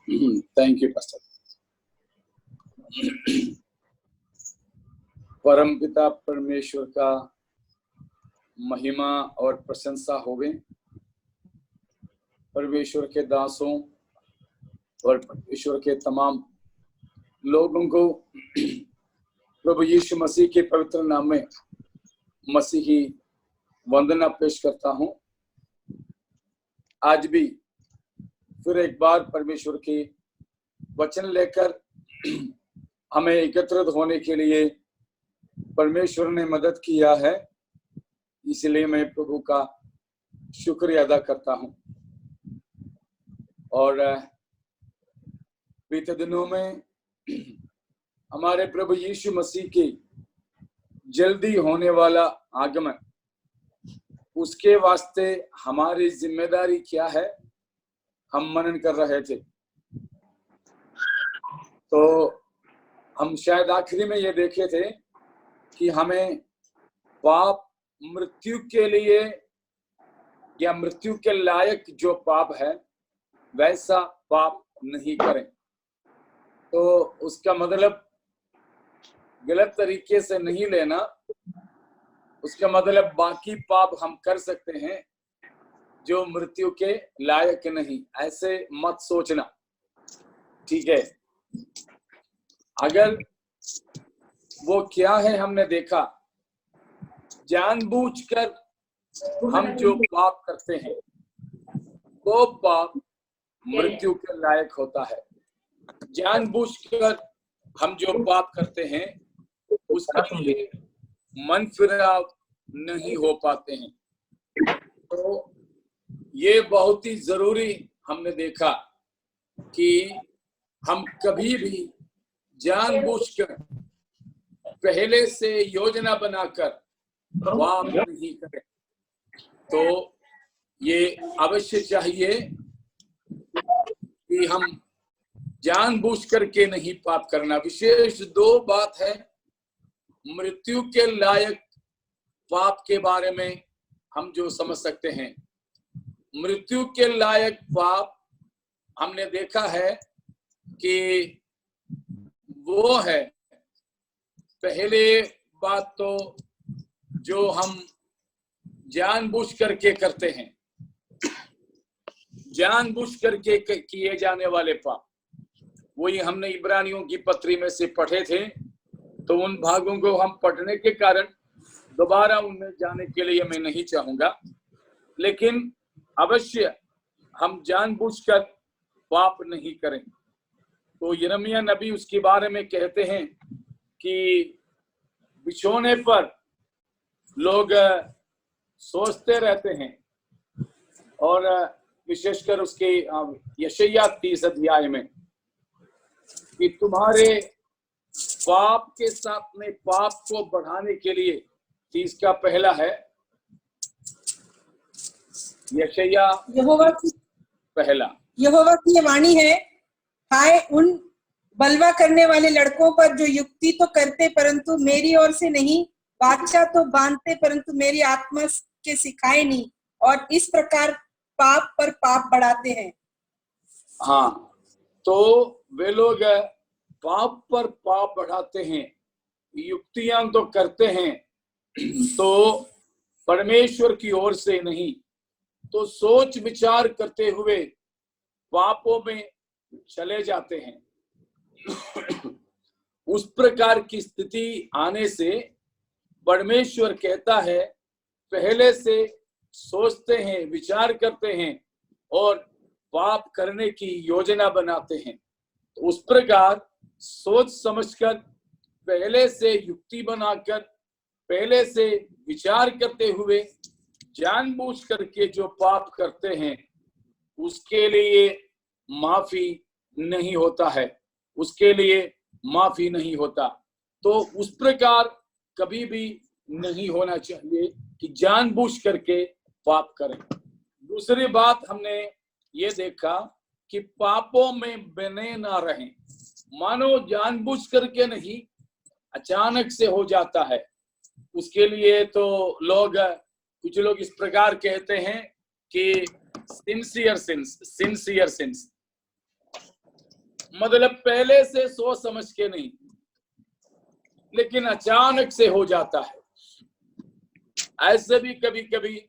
Thank you pastor. परमपिता परमेश्वर का महिमा और प्रशंसा होवे। परमेश्वर के दासों और परमेश्वर के तमाम लोगों को प्रभु यीशु मसीह के पवित्र नाम में मसीही वंदना पेश करता हूं। आज भी फिर एक बार परमेश्वर के वचन लेकर हमें एकत्रित होने के लिए परमेश्वर ने मदद किया है, इसलिए मैं प्रभु का शुक्रिया अदा करता हूं। और बीते दिनों में हमारे प्रभु यीशु मसीह के जल्दी होने वाला आगमन, उसके वास्ते हमारी जिम्मेदारी क्या है, हम मनन कर रहे थे। तो हम शायद आखिरी में ये देखे थे कि हमें पाप मृत्यु के लिए या मृत्यु के लायक जो पाप है वैसा पाप नहीं करें। तो उसका मतलब गलत तरीके से नहीं लेना, उसका मतलब बाकी पाप हम कर सकते हैं जो मृत्यु के लायक नहीं, ऐसे मत सोचना, ठीक है। अगर वो क्या है हमने देखा, जानबूझकर हम जो पाप करते हैं वो पाप मृत्यु के लायक होता है। जानबूझकर हम जो पाप करते हैं उसके लिए मन फिराव नहीं हो पाते हैं। तो ये बहुत ही जरूरी हमने देखा कि हम कभी भी जानबूझकर पहले से योजना बनाकर पाप नहीं करें। तो ये अवश्य चाहिए कि हम जानबूझ करके नहीं पाप करना। विशेष दो बात है मृत्यु के लायक पाप के बारे में हम जो समझ सकते हैं। मृत्यु के लायक पाप हमने देखा है कि वो है, पहले बात तो जो हम जानबूझ करके करते हैं, जानबूझ करके किए जाने वाले पाप, वही हमने इब्रानियों की पत्री में से पढ़े थे। तो उन भागों को हम पढ़ने के कारण दोबारा उनमें जाने के लिए मैं नहीं चाहूंगा, लेकिन अवश्य हम जानबूझकर पाप नहीं करें। तो यिर्मयाह नबी उसके बारे में कहते हैं कि बिछोने पर लोग सोचते रहते हैं, और विशेषकर उसके यशायाह 30 अध्याय में कि तुम्हारे पाप के साथ में पाप को बढ़ाने के लिए 30 का पहला है, यशायाह पहला। यहोवा की वाणी है, हाय उन बलवा करने वाले लड़कों पर जो युक्ति तो करते परंतु मेरी ओर से नहीं, वाचा तो बांधते परंतु मेरी आत्मा के सिखाए नहीं, और इस प्रकार पाप पर पाप बढ़ाते हैं। हाँ, तो वे लोग पाप पर पाप बढ़ाते हैं, युक्तियां तो करते हैं, तो परमेश्वर की ओर से नहीं, तो सोच विचार करते हुए पापों में चले जाते हैं। उस प्रकार की स्थिति आने से परमेश्वर कहता है पहले से सोचते हैं, विचार करते हैं और पाप करने की योजना बनाते हैं। तो उस प्रकार सोच समझकर, पहले से युक्ति बनाकर, पहले से विचार करते हुए जानबूझ करके जो पाप करते हैं उसके लिए माफी नहीं होता है, उसके लिए माफी नहीं होता। तो उस प्रकार कभी भी नहीं होना चाहिए कि जानबूझ करके पाप करें। दूसरी बात हमने ये देखा कि पापों में बने ना रहें। मानो जानबूझ करके नहीं, अचानक से हो जाता है। उसके लिए तो लोग, कुछ लोग इस प्रकार कहते हैं कि सिंसियर सिंस मतलब पहले से सोच समझ के नहीं, लेकिन अचानक से हो जाता है। ऐसे भी कभी कभी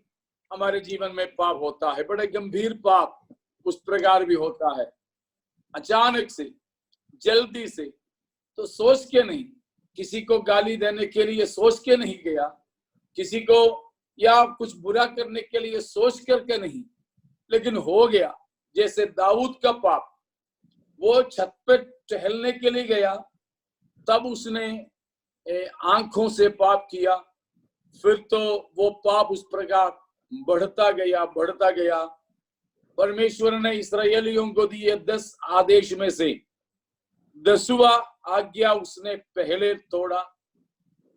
हमारे जीवन में पाप होता है, बड़े गंभीर पाप उस प्रकार भी होता है, अचानक से, जल्दी से, तो सोच के नहीं, किसी को गाली देने के लिए सोच के नहीं गया, किसी को या कुछ बुरा करने के लिए सोच करके नहीं, लेकिन हो गया। जैसे दाऊद का पाप, वो छत पे टहलने के लिए गया, तब उसने आंखों से पाप किया, फिर तो वो पाप उस प्रकार बढ़ता गया। परमेश्वर ने इस्राएलियों को दिए 10 आदेश में से 10वां आज्ञा उसने पहले तोड़ा,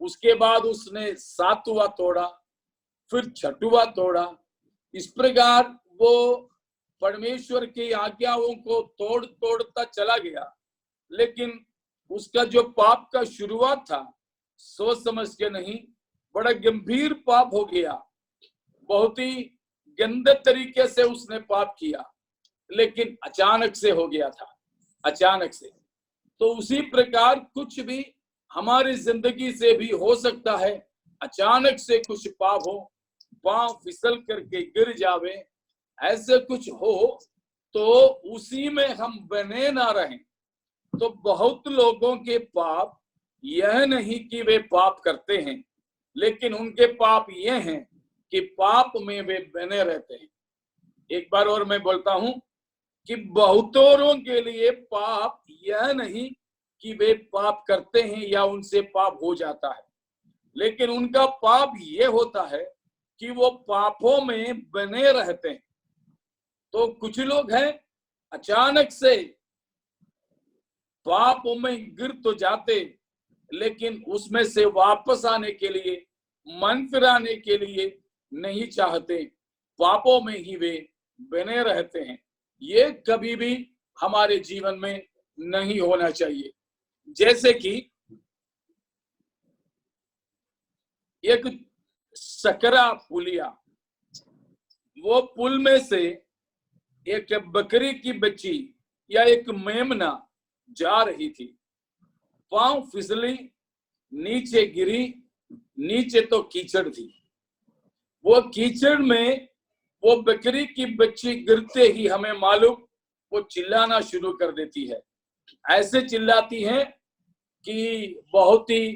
उसके बाद उसने 7वां तोड़ा, फिर 6वां तोड़ा। इस प्रकार वो परमेश्वर की आज्ञाओं को तोड़ता चला गया, लेकिन उसका जो पाप का शुरुआत था, सोच समझ के नहीं, बड़ा गंभीर पाप हो गया, बहुत ही गंदे तरीके से उसने पाप किया, लेकिन अचानक से हो गया था, अचानक से। तो उसी प्रकार कुछ भी हमारी जिंदगी से भी हो सकता है, अचानक से कुछ पाप हो, पांव फिसल करके गिर जावे, ऐसे कुछ हो, तो उसी में हम बने ना रहें। तो बहुत लोगों के पाप यह नहीं कि वे पाप करते हैं, लेकिन उनके पाप ये हैं कि पाप में वे बने रहते हैं। एक बार और मैं बोलता हूं कि बहुतों के लिए पाप यह नहीं कि वे पाप करते हैं या उनसे पाप हो जाता है, लेकिन उनका पाप ये होता है कि वो पापों में बने रहते हैं। तो कुछ लोग हैं अचानक से पापों में गिर तो जाते, लेकिन उसमें से वापस आने के लिए, मन फिराने के लिए नहीं चाहते, पापों में ही वे बने रहते हैं। ये कभी भी हमारे जीवन में नहीं होना चाहिए। जैसे कि एक सकरा पुलिया, वो पुल में से एक बकरी की बच्ची या एक मेमना जा रही थी, पांव फिसली, नीचे गिरी, नीचे तो कीचड़ थी। वो कीचड़ में वो बकरी की बच्ची गिरते ही हमें मालूम वो चिल्लाना शुरू कर देती है। ऐसे चिल्लाती है कि बहुत ही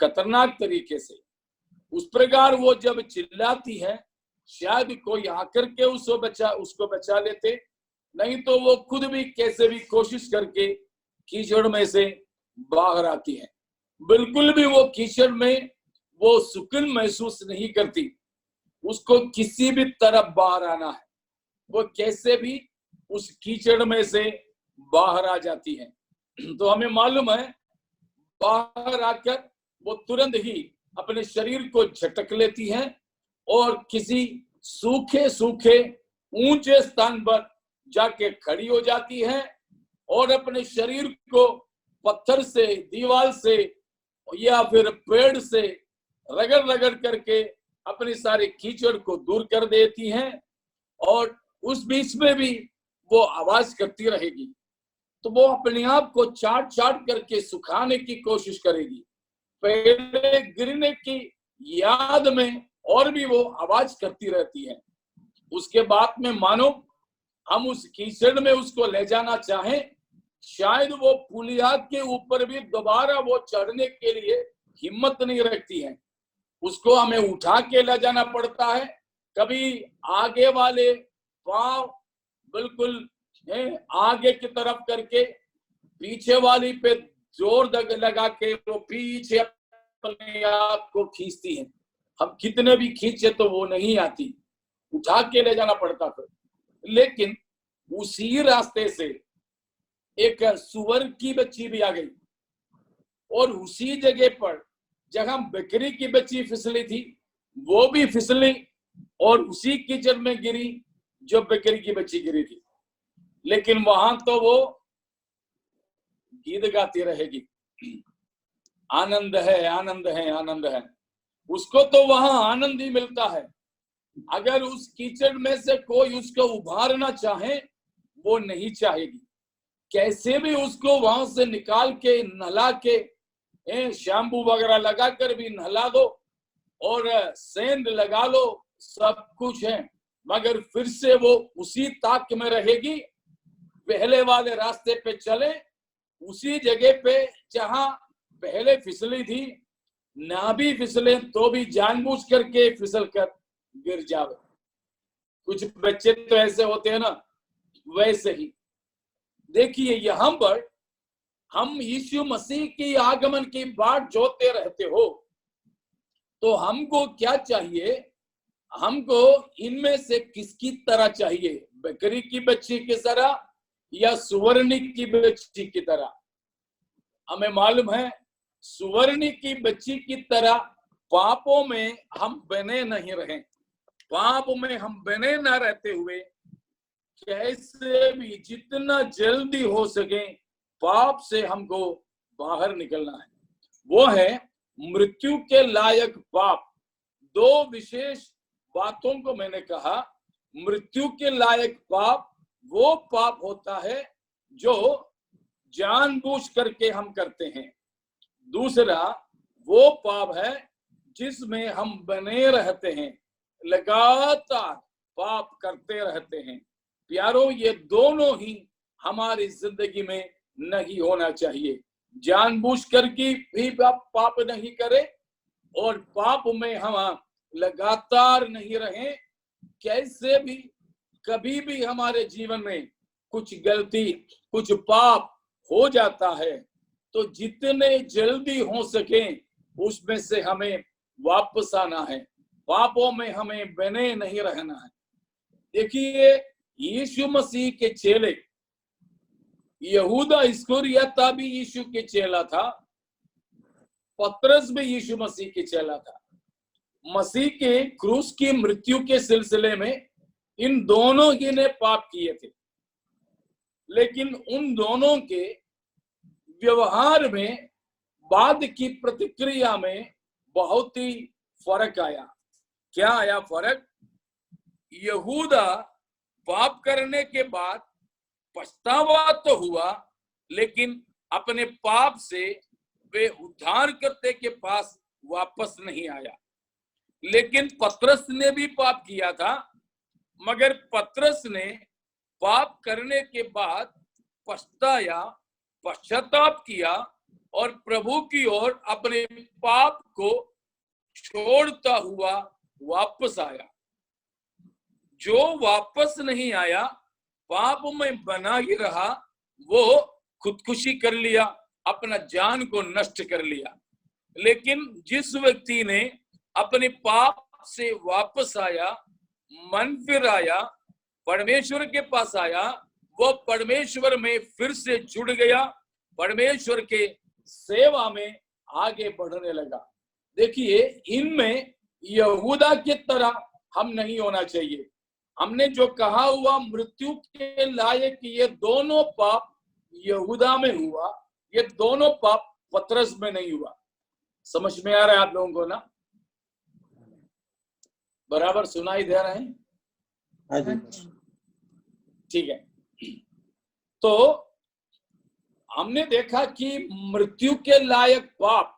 खतरनाक तरीके से। उस प्रकार वो जब चिल्लाती है, शायद कोई आकर के उसको बचा लेते, नहीं तो वो खुद भी कैसे भी कोशिश करके कीचड़ में से बाहर आती है। बिल्कुल भी वो कीचड़ में वो सुकून महसूस नहीं करती, उसको किसी भी तरफ बाहर आना है, वो कैसे भी उस कीचड़ में से बाहर आ जाती है। तो हमें मालूम है, बाहर आकर वो तुरंत ही अपने शरीर को झटक लेती है और किसी सूखे सूखे ऊंचे स्थान पर जाके खड़ी हो जाती है और अपने शरीर को पत्थर से, दीवार से या फिर पेड़ से रगड़ रगड़ करके अपनी सारी कीचड़ को दूर कर देती हैं, और उस बीच में भी वो आवाज करती रहेगी। तो वो अपने आप को चाट करके सुखाने की कोशिश करेगी। पहले गिरने की याद में और भी वो आवाज करती रहती है। उसके बाद में मानो हम उस कीचड़ में उसको ले जाना चाहें, शायद वो पुलिया के ऊपर भी दोबारा वो चढ़ने के लिए हिम्मत नहीं रखती है। उसको हमें उठा के ले जाना पड़ता है, कभी आगे वाले पांव बिल्कुल आगे की तरफ करके, पीछे वाली पे जोर लगा के वो पीछे अपने आप को खींचती है। हम कितने भी खींचे तो वो नहीं आती, उठा के ले जाना पड़ता था। लेकिन उसी रास्ते से एक सुअर की बच्ची भी आ गई और उसी जगह पर जहां बकरी की बच्ची फिसली थी, वो भी फिसली और उसी कीचड़ में गिरी जो बकरी की बच्ची गिरी थी। लेकिन वहां तो वो गीत गाती रहेगी, आनंद है, आनंद है, आनंद है। उसको तो वहां आनंद ही मिलता है। अगर उस कीचड़ में से कोई उसको उभारना चाहे, वो नहीं चाहेगी। कैसे भी उसको वहां से निकाल के नहला के शैम्पू वगैरह लगा कर भी नहला दो और सेंध लगा लो, सब कुछ है, मगर फिर से वो उसी ताक में रहेगी। पहले वाले रास्ते पे चले, उसी जगह पे जहां पहले फिसली थी, ना भी फिसले तो भी जानबूझ करके फिसल कर गिर जावे। कुछ बच्चे तो ऐसे होते हैं ना, वैसे ही देखिए यहाँ पर हम यीशु मसीह की आगमन की बाट जोते रहते हो, तो हमको क्या चाहिए? हमको इनमें से किसकी तरह चाहिए? बकरी की बच्ची की तरह या सुवर्ण की बच्ची की तरह? हमें मालूम है सुवर्ण की बच्ची की तरह पापों में हम बने नहीं रहे। पाप में हम बने न रहते हुए कैसे भी जितना जल्दी हो सके पाप से हमको बाहर निकलना है। वो है मृत्यु के लायक पाप। दो विशेष बातों को मैंने कहा। मृत्यु के लायक पाप वो पाप होता है जो जानबूझ करके हम करते हैं। दूसरा वो पाप है जिसमें हम बने रहते हैं, लगातार पाप करते रहते हैं। प्यारो, ये दोनों ही हमारी जिंदगी में नहीं होना चाहिए। जानबूझ करके भी पाप नहीं करे और पाप में हम लगातार नहीं रहें। कैसे भी कभी भी हमारे जीवन में कुछ गलती, कुछ पाप हो जाता है, तो जितने जल्दी हो सके उसमें से हमें वापस आना है। पापों में हमें बने नहीं रहना है। देखिए, यीशु मसीह के चेले, यहूदा इस्करियोता भी यीशु के चेला था, पतरस भी यीशु मसीह के चेला था। मसीह के क्रूस की मृत्यु के सिलसिले में इन दोनों ही ने पाप किए थे, लेकिन उन दोनों के व्यवहार में, बाद की प्रतिक्रिया में बहुत ही फर्क आया। क्या आया फर्क? यहूदा पाप करने के बाद पछतावा तो हुआ, लेकिन अपने पाप से वे उद्धारकर्ता के पास वापस नहीं आया। लेकिन पतरस ने भी पाप किया था, मगर पतरस ने पाप करने के बाद पछताया, पश्चाताप किया और प्रभु की ओर अपने पाप को छोड़ता हुआ वापस आया। जो वापस नहीं आया, पाप में बना ही रहा, वो खुदकुशी कर लिया, अपना जान को नष्ट कर लिया। लेकिन जिस व्यक्ति ने अपने पाप से वापस आया, मन फिर आया, परमेश्वर के पास आया, वो परमेश्वर में फिर से जुड़ गया, परमेश्वर के सेवा में आगे बढ़ने लगा। देखिए, इनमें यहूदा की तरह हम नहीं होना चाहिए। हमने जो कहा हुआ मृत्यु के लायक ये दोनों पाप यहूदा में हुआ, ये दोनों पाप पतरस में नहीं हुआ। समझ में आ रहा है आप लोगों को ना? बराबर सुनाई दे रहे हैं? हाँ जी। ठीक है। तो हमने देखा कि मृत्यु के लायक पाप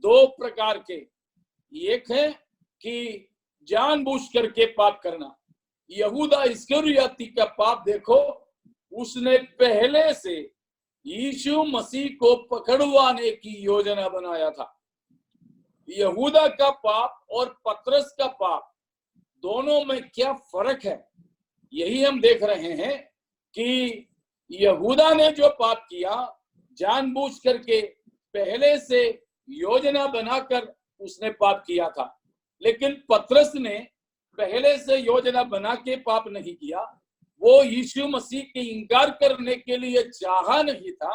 दो प्रकार के, एक है कि जानबूझ करके पाप करना। यहूदा इस्करियोती का पाप देखो, उसने पहले से यीशु मसीह को पकड़वाने की योजना बनाया था। यहूदा का पाप और पतरस का पाप, दोनों में क्या फर्क है? यही हम देख रहे हैं कि यहूदा ने जो पाप किया, जानबूझ करके पहले से योजना बनाकर उसने पाप किया था। लेकिन पतरस ने पहले से योजना बना के पाप नहीं किया। वो यीशु मसीह के इंकार करने के लिए चाहा नहीं था।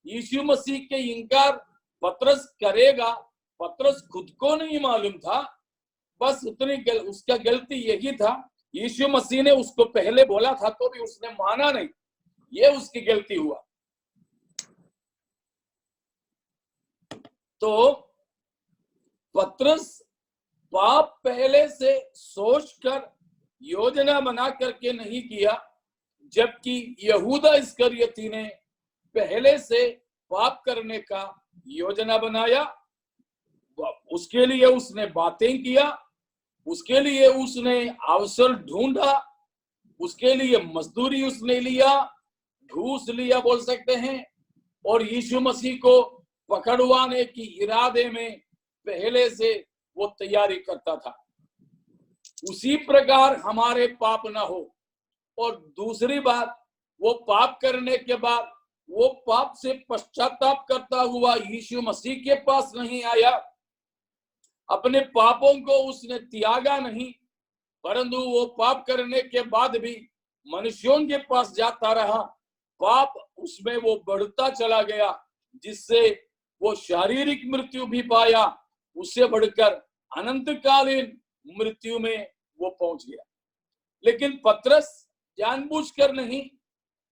यीशु मसीह के इंकार पतरस करेगा, पतरस खुद को नहीं मालूम था। बस उसका गलती यही था, यीशु मसीह ने उसको पहले बोला था तो भी उसने माना नहीं, ये उसकी गलती हुआ। तो पतरस पाप पहले से सोचकर योजना बना करके नहीं किया, जबकि यहूदा इस्करियोती ने पहले से पाप करने का योजना बनाया, उसके लिए उसने बातें किया, उसके लिए उसने अवसर ढूंढा, उसके लिए मजदूरी उसने लिया, घूस लिया बोल सकते हैं, और यीशु मसीह को पकड़वाने की इरादे में पहले से वो तैयारी करता था। उसी प्रकार हमारे पाप ना हो। और दूसरी बात, वो पाप करने के बाद वो पाप से पश्चाताप करता हुआ यीशु मसीह के पास नहीं आया, अपने पापों को उसने त्यागा नहीं, परंतु वो पाप करने के बाद भी मनुष्यों के पास जाता रहा। पाप उसमें वो बढ़ता चला गया, जिससे वो शारीरिक मृत्यु भी पाया, उससे बढ़कर अनंतकालीन मृत्यु में वो पहुंच गया। लेकिन पतरस जानबूझकर नहीं,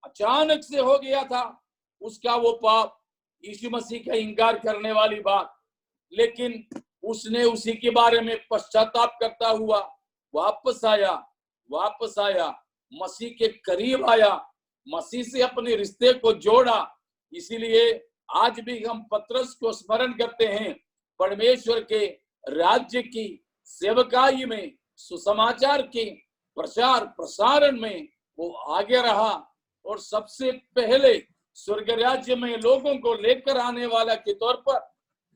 अचानक से हो गया था उसका वो पाप, यीशु मसीह का इंकार करने वाली बात। लेकिन उसने उसी के बारे में पश्चाताप करता हुआ वापस आया, मसीह के करीब आया, मसीह से अपने रिश्ते को जोड़ा। इसीलिए आज भी हम पतरस को स्मरण करते हैं, परमेश्वर के राज्य की सेवकाई में, सुसमाचार के प्रचार प्रसारण में वो आगे रहा, और सबसे पहले स्वर्ग राज्य में लोगों को लेकर आने वाला के तौर पर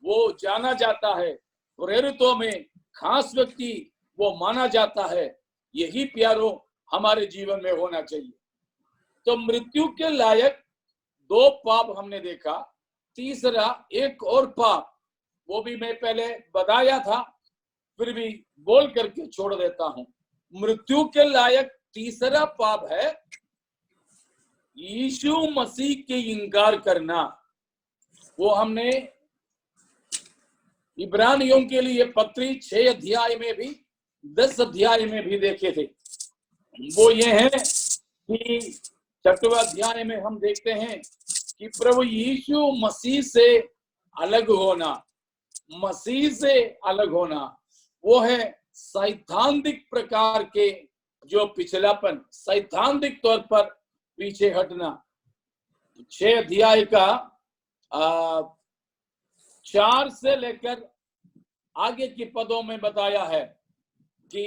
वो जाना जाता है। प्रेरितों में खास व्यक्ति वो माना जाता है। यही प्यारों हमारे जीवन में होना चाहिए। तो मृत्यु के लायक दो पाप हमने देखा। तीसरा एक और पाप, वो भी मैं पहले बताया था, फिर भी बोल करके छोड़ देता हूं। मृत्यु के लायक तीसरा पाप है यीशु मसीह के इंकार करना। वो हमने इब्रानियों के लिए पत्री 6 अध्याय में भी 10 अध्याय में भी देखे थे। वो ये है कि 6वें अध्याय में हम देखते हैं कि प्रभु यीशु मसीह से अलग होना, मसीह से अलग होना, वो है सैद्धांतिक प्रकार के जो पिछलापन, सैद्धांतिक तौर पर पीछे हटना। 6 अध्याय का 4 से लेकर आगे के पदों में बताया है कि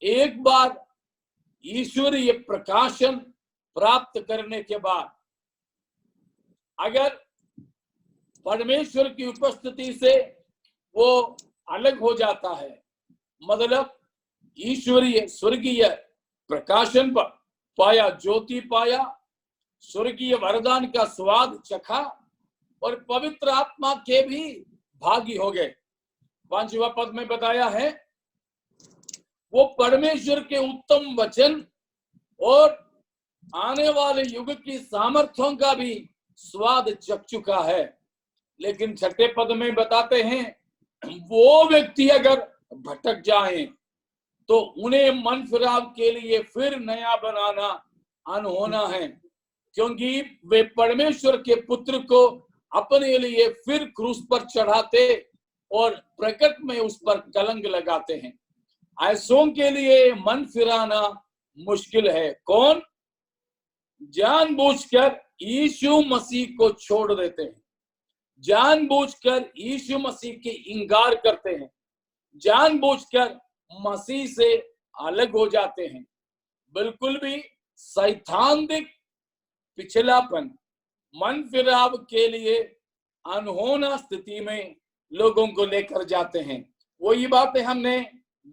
एक बार ईश्वरीय प्रकाशन प्राप्त करने के बाद अगर परमेश्वर की उपस्थिति से वो अलग हो जाता है, मतलब ईश्वरीय स्वर्गीय प्रकाशन पर पाया, ज्योति पाया, स्वर्गीय वरदान का स्वाद चखा और पवित्र आत्मा के भी भागी हो गए। 5वां पद में बताया है वो परमेश्वर के उत्तम वचन और आने वाले युग की सामर्थ्यों का भी स्वाद चख चुका है। लेकिन 6ठे पद में बताते हैं वो व्यक्ति अगर भटक जाएं तो उन्हें मन फिराव के लिए फिर नया बनाना अनहोना है, क्योंकि वे परमेश्वर के पुत्र को अपने लिए फिर क्रूस पर चढ़ाते और प्रकट में उस पर कलंक लगाते हैं। ऐसों के लिए मन फिराना मुश्किल है। कौन जानबूझकर यीशु मसीह को छोड़ देते हैं, जानबूझकर यीशु मसीह की इंकार करते हैं, जानबूझकर मसीह से अलग हो जाते हैं। बिल्कुल भी सैद्धांतिक पिछलापन, मन फिराव के लिए अनहोना स्थिति में लोगों को लेकर जाते हैं। वही बातें हमने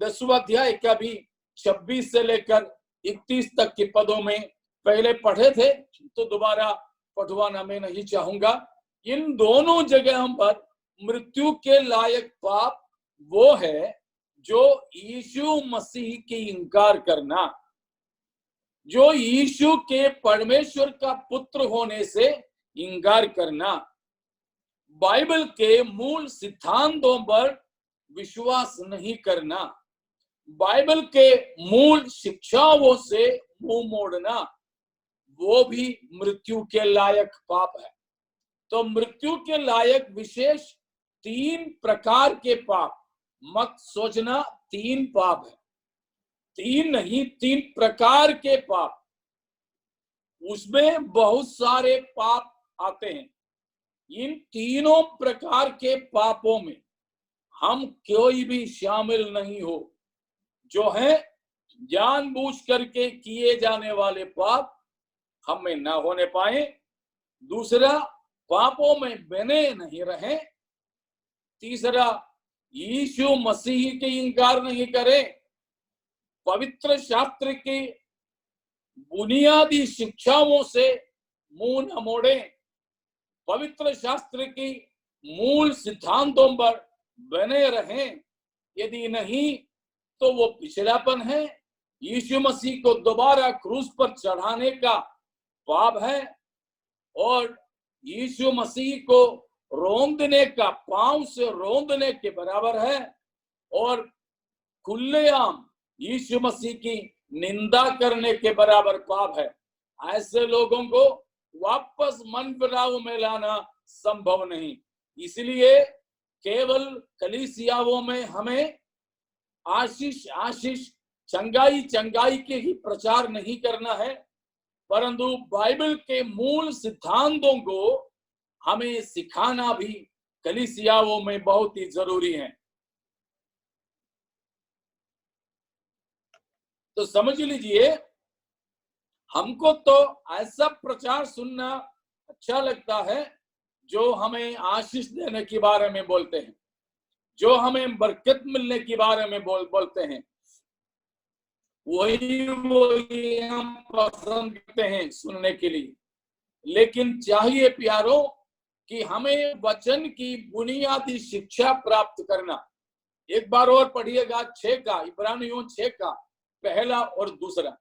10वां अध्याय का भी 26 से लेकर 31 तक के पदों में पहले पढ़े थे, तो दोबारा पढ़वाना मैं नहीं चाहूंगा। इन दोनों जगहों पर मृत्यु के लायक पाप वो है जो यीशु मसीह की इंकार करना, जो यीशु के परमेश्वर का पुत्र होने से इंकार करना, बाइबल के मूल सिद्धांतों पर विश्वास नहीं करना, बाइबल के मूल शिक्षाओं से मुंह मोड़ना, वो भी मृत्यु के लायक पाप है। तो मृत्यु के लायक विशेष 3 प्रकार के पाप, मत सोचना 3 पाप है, 3 नहीं 3 प्रकार के पाप। उसमें बहुत सारे पाप आते हैं। इन तीनों प्रकार के पापों में हम कोई भी शामिल नहीं हो। जो है जानबूझ करके किए जाने वाले पाप हम में ना होने पाए। दूसरा, पापों में बने नहीं रहे। तीसरा, यीशु मसीह के इनकार नहीं करें। पवित्र शास्त्र की बुनियादी शिक्षाओं से मुंह न मोड़े। पवित्र शास्त्र की मूल सिद्धांतों पर बने रहें। यदि नहीं तो वो पिछड़ापन है। यीशु मसीह को दोबारा क्रूस पर चढ़ाने का पाप है और यीशु मसीह को रौंदने का, पांव से रौंदने के बराबर है और खुलेआम यीशु मसीह की निंदा करने के बराबर पाप है। ऐसे लोगों को वापस मन फिराव में लाना संभव नहीं। इसलिए केवल कलीसियाओं में हमें आशीष आशीष, चंगाई चंगाई के ही प्रचार नहीं करना है, परंतु बाइबल के मूल सिद्धांतों को हमें सिखाना भी कलीसियाओं में बहुत ही जरूरी है। तो समझ लीजिए, हमको तो ऐसा प्रचार सुनना अच्छा लगता है जो हमें आशीष देने के बारे में बोलते हैं, जो हमें बरकत मिलने के बारे में बोलते हैं। वही हम पसंद करते हैं सुनने के लिए। लेकिन चाहिए प्यारों कि हमें वचन की बुनियादी शिक्षा प्राप्त करना। एक बार और पढ़िएगा 6 का, इब्रानियों 6 का पहला और दूसरा।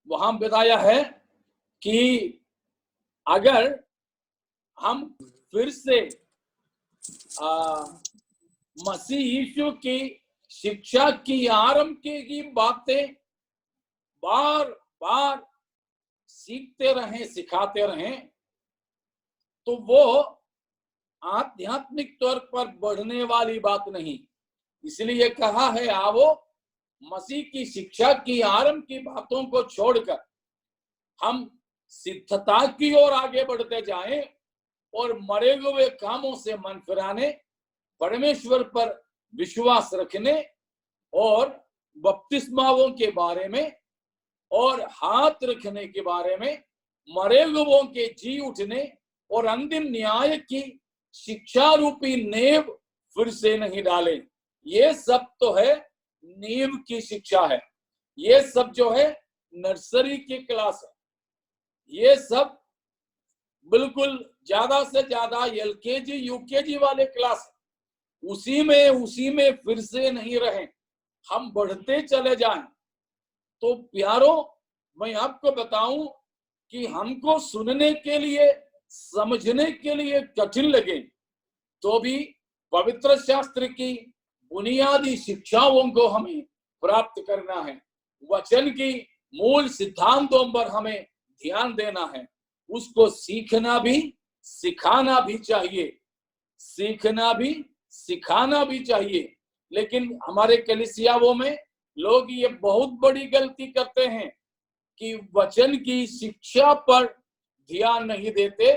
वहां बताया है कि अगर हम फिर से मसीह यीशु की शिक्षा की आरंभ की बातें बार बार सीखते रहें, सिखाते रहें, तो वो आध्यात्मिक तौर पर बढ़ने वाली बात नहीं। इसलिए कहा है, आओ मसीह की शिक्षा की आरंभ की बातों को छोड़कर हम सिद्धता की ओर आगे बढ़ते जाएं और मरे हुए कामों से मन फिराने, परमेश्वर पर विश्वास रखने और बपतिस्माओं के बारे में और हाथ रखने के बारे में, मरे हुओं के जी उठने और अंतिम न्याय की शिक्षा रूपी नींव फिर से नहीं डालें। ये सब तो है नींव की शिक्षा है। ये सब जो है नर्सरी की क्लास है। ये सब बिल्कुल ज्यादा से ज्यादा एलकेजी यूकेजी वाले क्लास है। उसी में फिर से नहीं रहे, हम बढ़ते चले जाएं। तो प्यारों, मैं आपको बताऊं कि हमको सुनने के लिए, समझने के लिए कठिन लगे तो भी पवित्र शास्त्र की बुनियादी शिक्षाओं को हमें प्राप्त करना है। वचन की मूल सिद्धांतों पर हमें ध्यान देना है। उसको सीखना भी सिखाना भी चाहिए, सीखना भी सिखाना भी चाहिए। लेकिन हमारे कलीसियाओं में लोग ये बहुत बड़ी गलती करते हैं कि वचन की शिक्षा पर ध्यान नहीं देते।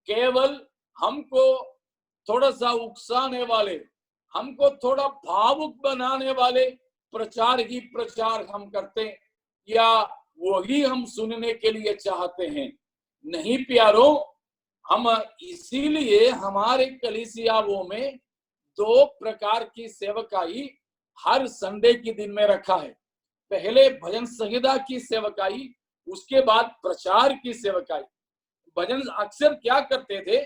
केवल हमको थोड़ा सा उकसाने वाले, हमको थोड़ा भावुक बनाने वाले प्रचार ही प्रचार हम करते, या वही हम सुनने के लिए चाहते हैं। नहीं प्यारों, हम इसीलिए हमारे कलीसियाओं में 2 प्रकार की सेवकाई हर संडे के दिन में रखा है। पहले भजन संहिता की सेवकाई, उसके बाद प्रचार की सेवकाई। भजन अक्सर क्या करते थे,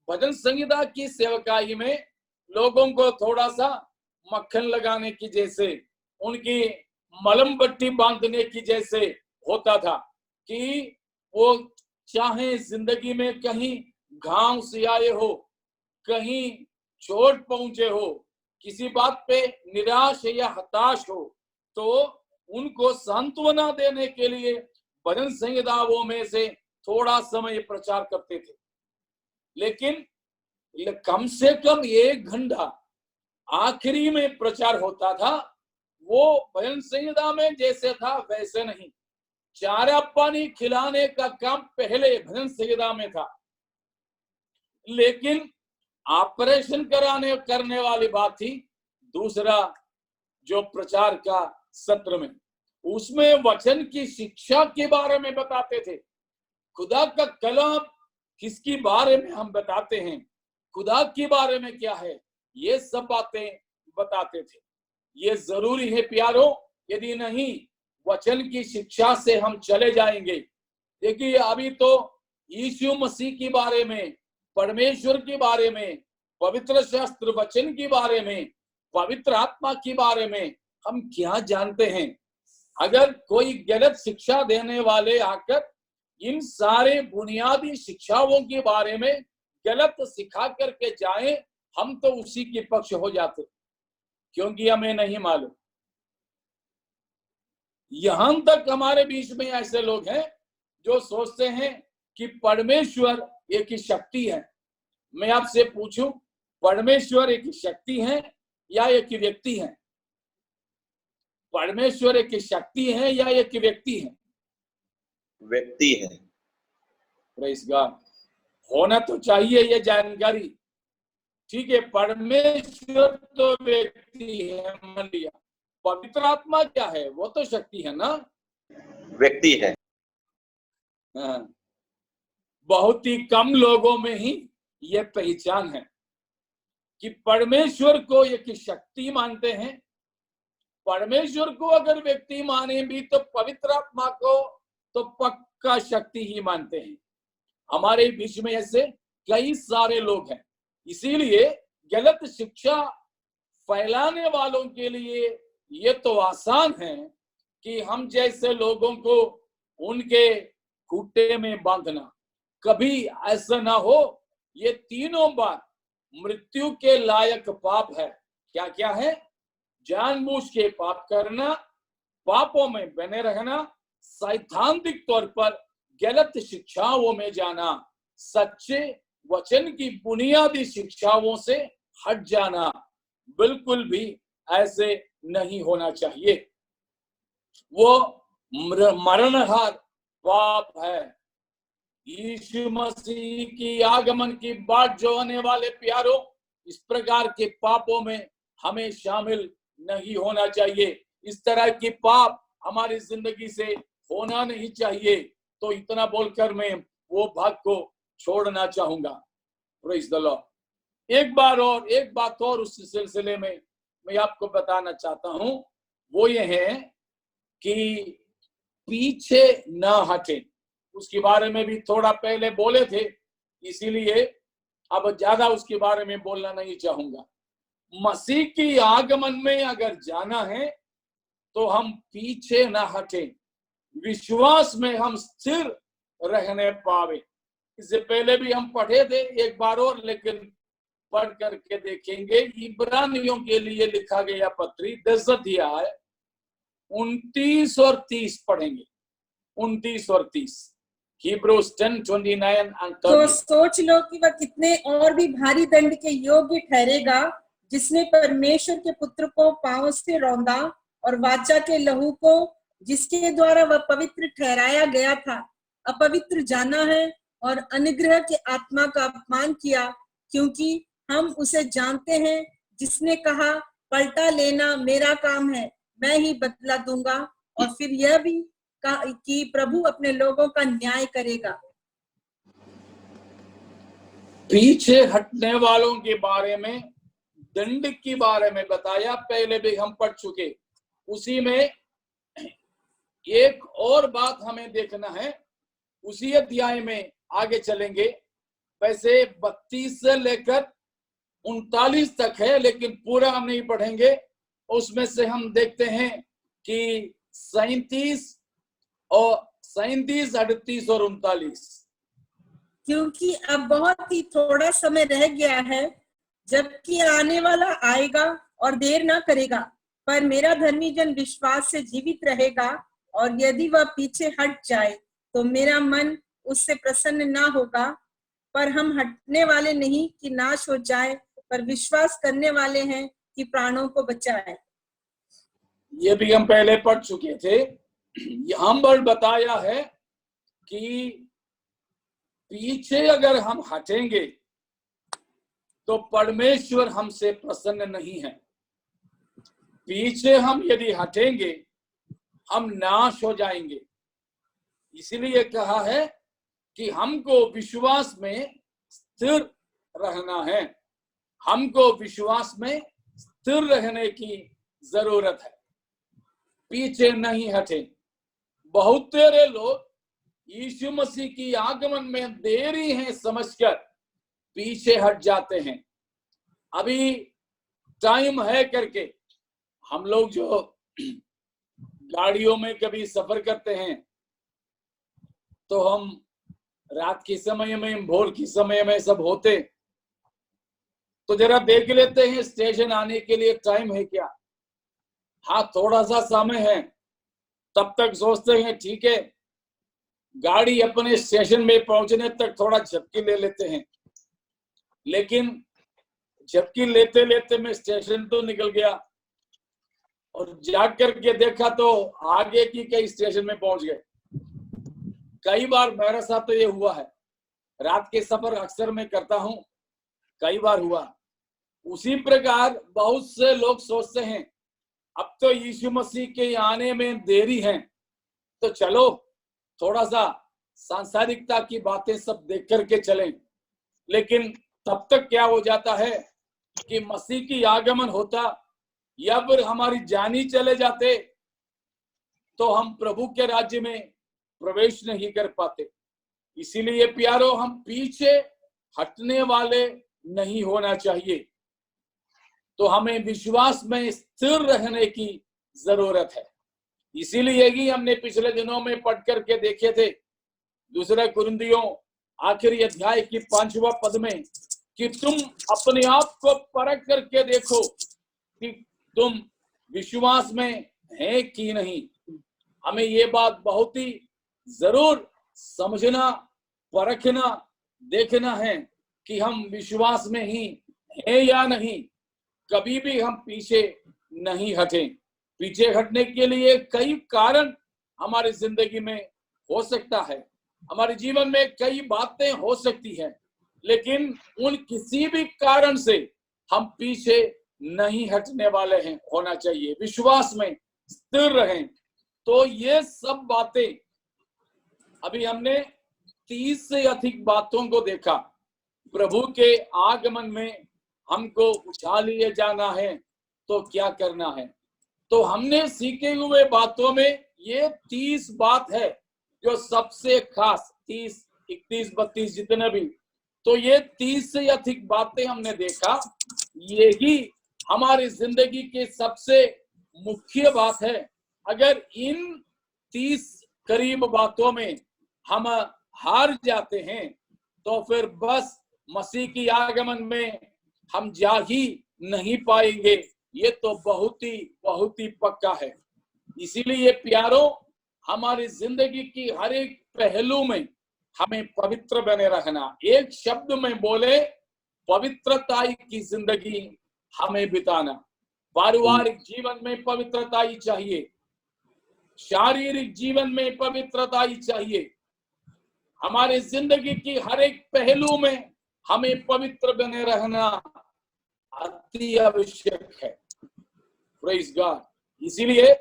भजन संहिता की सेवकाई में लोगों को थोड़ा सा मक्खन लगाने की जैसे, उनकी मलम पट्टी बांधने की जैसे होता था कि वो चाहे जिंदगी में कहीं घाव से आए हो, कहीं चोट पहुंचे हो, किसी बात पे निराश या हताश हो, तो उनको सांत्वना देने के लिए भजन संहिताओं में से थोड़ा समय प्रचार करते थे। लेकिन कम से कम 1 घंटा आखिरी में प्रचार होता था वो भजन संहिता में जैसे था वैसे नहीं। चारा पानी खिलाने का काम पहले भजन संहिता में था, लेकिन ऑपरेशन करने वाली बात थी दूसरा जो प्रचार का सत्र में। उसमें वचन की शिक्षा के बारे में बताते थे, खुदा का कलाम किसके बारे में हम बताते हैं, खुदा के बारे में क्या है, ये सब बातें बताते थे। ये जरूरी है प्यारो, यदि नहीं वचन की शिक्षा से हम चले जाएंगे। देखिए अभी तो यीशु मसीह के बारे में, परमेश्वर के बारे में, पवित्र शास्त्र वचन के बारे में, पवित्र आत्मा के बारे में हम क्या जानते हैं। अगर कोई गलत शिक्षा देने वाले आकर इन सारे बुनियादी शिक्षाओं के बारे में गलत सिखा करके जाए, हम तो उसी के पक्ष हो जाते, क्योंकि हमें नहीं मालूम। यहां तक हमारे बीच में ऐसे लोग हैं जो सोचते हैं कि परमेश्वर एक ही शक्ति है। मैं आपसे पूछूं, परमेश्वर एक ही शक्ति है या एक ही व्यक्ति है? परमेश्वर एक ही शक्ति है या एक ही व्यक्ति है? व्यक्ति है। Praise God. होना तो चाहिए ये जानकारी। ठीक है, परमेश्वर तो व्यक्ति है, मान लिया। पवित्र आत्मा क्या है? वो तो शक्ति है ना, व्यक्ति है। हाँ। बहुत ही कम लोगों में ही ये पहचान है कि परमेश्वर को एक शक्ति मानते हैं। परमेश्वर को अगर व्यक्ति माने भी तो पवित्र आत्मा को तो पक्का शक्ति ही मानते हैं। हमारे बीच में ऐसे कई सारे लोग हैं। इसीलिए गलत शिक्षा फैलाने वालों के लिए ये तो आसान है कि हम जैसे लोगों को उनके खूंटे में बांधना। कभी ऐसा ना हो, ये तीनों बात मृत्यु के लायक पाप है। क्या क्या है? जानबूझ के पाप करना, पापों में बने रहना, सैद्धांतिक तौर पर गलत शिक्षाओं में जाना, सच्चे वचन की बुनियादी शिक्षाओं से हट जाना, बिल्कुल भी ऐसे नहीं होना चाहिए। वो मरणहार पाप है। यीशु मसीह की आगमन की बात जो आने वाले प्यारों, इस प्रकार के पापों में हमें शामिल नहीं होना चाहिए। इस तरह के पाप हमारी जिंदगी से होना नहीं चाहिए। तो इतना बोलकर मैं वो भाग को छोड़ना चाहूंगा। Praise the Lord. एक बात और उस सिलसिले में मैं आपको बताना चाहता हूं, वो ये है कि पीछे ना हटें। उसके बारे में भी थोड़ा पहले बोले थे, इसीलिए अब ज्यादा उसके बारे में बोलना नहीं चाहूंगा। मसीह की आगमन में अगर जाना है तो हम पीछे ना हटें, विश्वास में हम स्थिर रहने पावे। इससे पहले भी हम पढ़े थे एक बार और, लेकिन पढ़ करके देखेंगे। इब्रानियों के लिए लिखा गया पत्री 10 अध्याय 29 और 30 पढ़ेंगे। 29 और 30 Hebrews 10:29 and 30। तो सोच लो कि वह कितने और भी भारी दंड के योग्य ठहरेगा, जिसने परमेश्वर के पुत्र को पांव से रौंदा और वाचा के लहू को, जिसके द्वारा वह पवित्र ठहराया गया था, अपवित्र जाना है और अनुग्रह के आत्मा का अपमान किया। क्योंकि हम उसे जानते हैं जिसने कहा, पलटा लेना मेरा काम है, मैं ही बदला दूंगा। और फिर यह भी कि प्रभु अपने लोगों का न्याय करेगा। पीछे हटने वालों के बारे में, दंड के बारे में बताया, पहले भी हम पढ़ चुके। उसी में एक और बात हमें देखना है, उसी अध्याय में आगे चलेंगे। वैसे 32 से लेकर 39 तक है, लेकिन पूरा हम नहीं पढ़ेंगे। उसमें से हम देखते हैं कि 37, 38 और 39। क्योंकि अब बहुत ही थोड़ा समय रह गया है, जबकि आने वाला आएगा और देर ना करेगा। पर मेरा धर्मी जन विश्वास से जीवित रहेगा, और यदि वह पीछे हट जाए तो मेरा मन उससे प्रसन्न ना होगा। पर हम हटने वाले नहीं कि नाश हो जाए, पर विश्वास करने वाले हैं कि प्राणों को बचाए। ये भी हम पहले पढ़ चुके थे। यहाँ पर बताया है कि पीछे अगर हम हटेंगे तो परमेश्वर हमसे प्रसन्न नहीं है। पीछे हम यदि हटेंगे हम नाश हो जाएंगे। इसलिए कहा है कि हमको विश्वास में स्थिर रहना है। हमको विश्वास में स्थिर रहने की जरूरत है, पीछे नहीं हटे। बहुत तेरे लोग यीशु मसीह की आगमन में देरी है समझकर पीछे हट जाते हैं। अभी टाइम है करके हम लोग जो गाड़ियों में कभी सफर करते हैं तो हम रात के समय में, भोर के समय में सब होते, तो जरा देख लेते हैं स्टेशन आने के लिए टाइम है क्या। हाँ, थोड़ा सा समय है, तब तक सोचते हैं ठीक है, गाड़ी अपने स्टेशन में पहुंचने तक थोड़ा झपकी ले लेते हैं। लेकिन झपकी लेते लेते मैं स्टेशन तो निकल गया और जाग करके देखा तो आगे की कई स्टेशन में पहुंच गए। कई बार मेरे साथ तो ये हुआ है। रात के सफर अक्सर मैं करता हूं, कई बार हुआ। उसी प्रकार बहुत से लोग सोचते हैं अब तो यीशु मसीह के आने में देरी है, तो चलो थोड़ा सा सांसारिकता की बातें सब देख करके चलें। लेकिन तब तक क्या हो जाता है कि मसीह की आगमन होता या फिर हमारी जानी चले जाते तो हम प्रभु के राज्य में प्रवेश नहीं कर पाते। इसीलिए प्यारो, हम पीछे हटने वाले नहीं होना चाहिए। तो हमें विश्वास में स्थिर रहने की जरूरत है। इसीलिए ही हमने पिछले दिनों में पढ़ करके देखे थे 2 कुरिन्थियों आखिरी अध्याय की 5वां पद में कि तुम अपने आप को परख करके देखो कि तुम विश्वास में है कि नहीं। हमें ये बात बहुत ही जरूर समझना, परखना, देखना है कि हम विश्वास में ही है या नहीं। कभी भी हम पीछे नहीं हटें। पीछे हटने के लिए कई कारण हमारी जिंदगी में हो सकता है, हमारे जीवन में कई बातें हो सकती हैं, लेकिन उन किसी भी कारण से हम पीछे नहीं हटने वाले हैं, होना चाहिए। विश्वास में स्थिर रहें। तो ये सब बातें अभी हमने 30 से अधिक बातों को देखा। प्रभु के आगमन में हमको उठा लिए जाना है तो क्या करना है। तो हमने सीखे हुए बातों में ये 30 बात है जो सबसे खास, 30, 31, 32 जितने भी, तो ये 30 से अधिक बातें हमने देखा। यही हमारी जिंदगी की सबसे मुख्य बात है। अगर इन 30 करीब बातों में हम हार जाते हैं तो फिर बस मसीह की आगमन में हम जा ही नहीं पाएंगे। ये तो बहुत ही पक्का है। इसीलिए प्यारो, हमारी जिंदगी की हर एक पहलू में हमें पवित्र बने रहना। एक शब्द में बोले, पवित्रता की जिंदगी हमें बिताना। पारिवारिक जीवन में पवित्रता ही चाहिए, शारीरिक जीवन में पवित्रता ही चाहिए। हमारे जिंदगी की हर एक पहलू में हमें पवित्र बने रहना अति आवश्यक है। Praise God. इसीलिए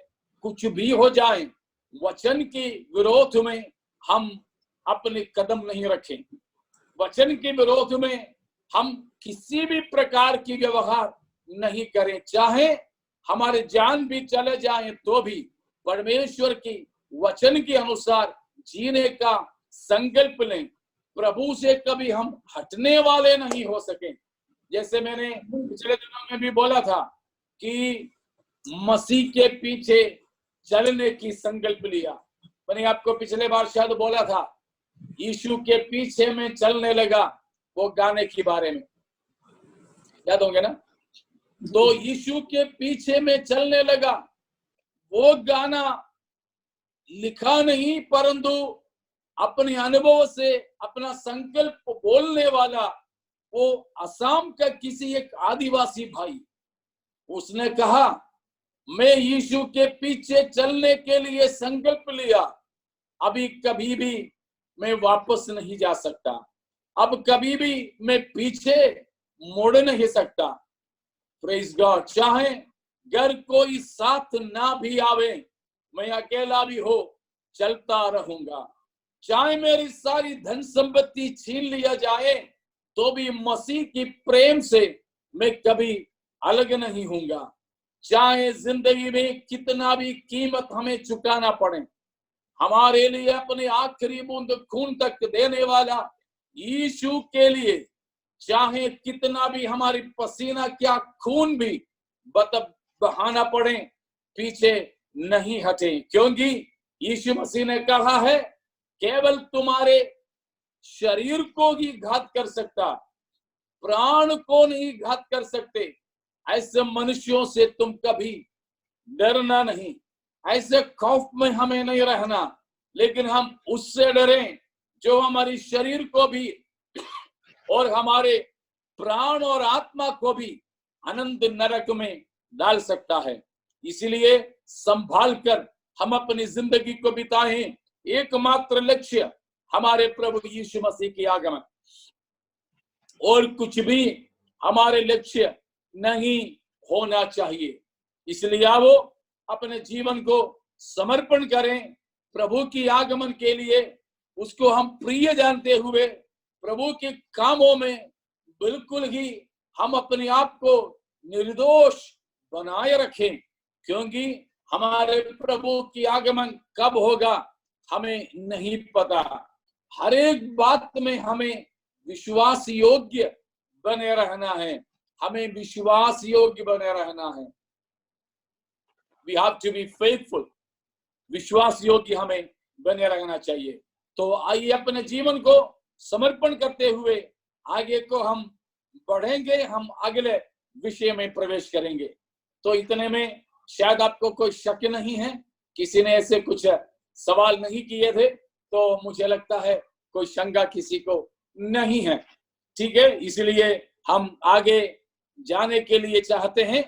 कुछ भी हो जाए, वचन के विरोध में हम अपने कदम नहीं रखें। वचन के विरोध में हम किसी भी प्रकार की व्यवहार नहीं करें। चाहे हमारे जान भी चले जाए तो भी परमेश्वर की वचन के अनुसार जीने का संकल्प लें। प्रभु से कभी हम हटने वाले नहीं हो सके। जैसे मैंने पिछले दिनों में भी बोला था कि मसीह के पीछे चलने की संकल्प लिया। मैंने आपको पिछले बार शायद बोला था, यीशु के पीछे में चलने लगा, वो गाने के बारे में याद होंगे ना। तो यीशु के पीछे में चलने लगा, वो गाना लिखा नहीं परंतु अपने अनुभव से अपना संकल्प बोलने वाला वो असम का किसी एक आदिवासी भाई, उसने कहा मैं यीशु के पीछे चलने के लिए संकल्प लिया, अभी कभी भी मैं वापस नहीं जा सकता, अब कभी भी मैं पीछे मुड़ नहीं सकता। Praise God. चाहे घर कोई साथ ना भी आवे, मैं अकेला भी हो चलता रहूंगा। चाहे मेरी सारी धन संपत्ति छीन लिया जाए तो भी मसीह की प्रेम से मैं कभी अलग नहीं होऊंगा। चाहे जिंदगी में कितना भी कीमत हमें चुकाना पड़े, हमारे लिए अपने आखिरी बूंद खून तक देने वाला यीशु के लिए चाहे कितना भी हमारी पसीना क्या खून भी बहाना पड़े, पीछे नहीं हटे, क्योंकि यीशु मसीह ने कहा है केवल तुम्हारे शरीर को ही घात कर सकता, प्राण को नहीं घात कर सकते। ऐसे मनुष्यों से तुम कभी डरना नहीं, ऐसे खौफ में हमें नहीं रहना, लेकिन हम उससे डरें जो हमारी शरीर को भी और हमारे प्राण और आत्मा को भी अनंत नरक में डाल सकता है। इसलिए संभाल कर हम अपनी जिंदगी को बिताएं। एकमात्र लक्ष्य हमारे प्रभु यीशु मसीह की आगमन, और कुछ भी हमारे लक्ष्य नहीं होना चाहिए। इसलिए वो अपने जीवन को समर्पण करें प्रभु की आगमन के लिए, उसको हम प्रिय जानते हुए प्रभु के कामों में बिल्कुल ही हम अपने आप को निर्दोष बनाए रखें, क्योंकि हमारे प्रभु की आगमन कब होगा हमें नहीं पता। हर एक बात में हमें विश्वास योग्य बने रहना है, हमें विश्वास योग्य बने रहना है। We have to be faithful, विश्वास योग्य हमें बने रहना चाहिए। तो आइए अपने जीवन को समर्पण करते हुए आगे को हम बढ़ेंगे, हम अगले विषय में प्रवेश करेंगे। तो इतने में शायद आपको कोई शक नहीं है, किसी ने ऐसे कुछ सवाल नहीं किए थे, तो मुझे लगता है कोई शंका किसी को नहीं है। ठीक है, इसलिए हम आगे जाने के लिए चाहते हैं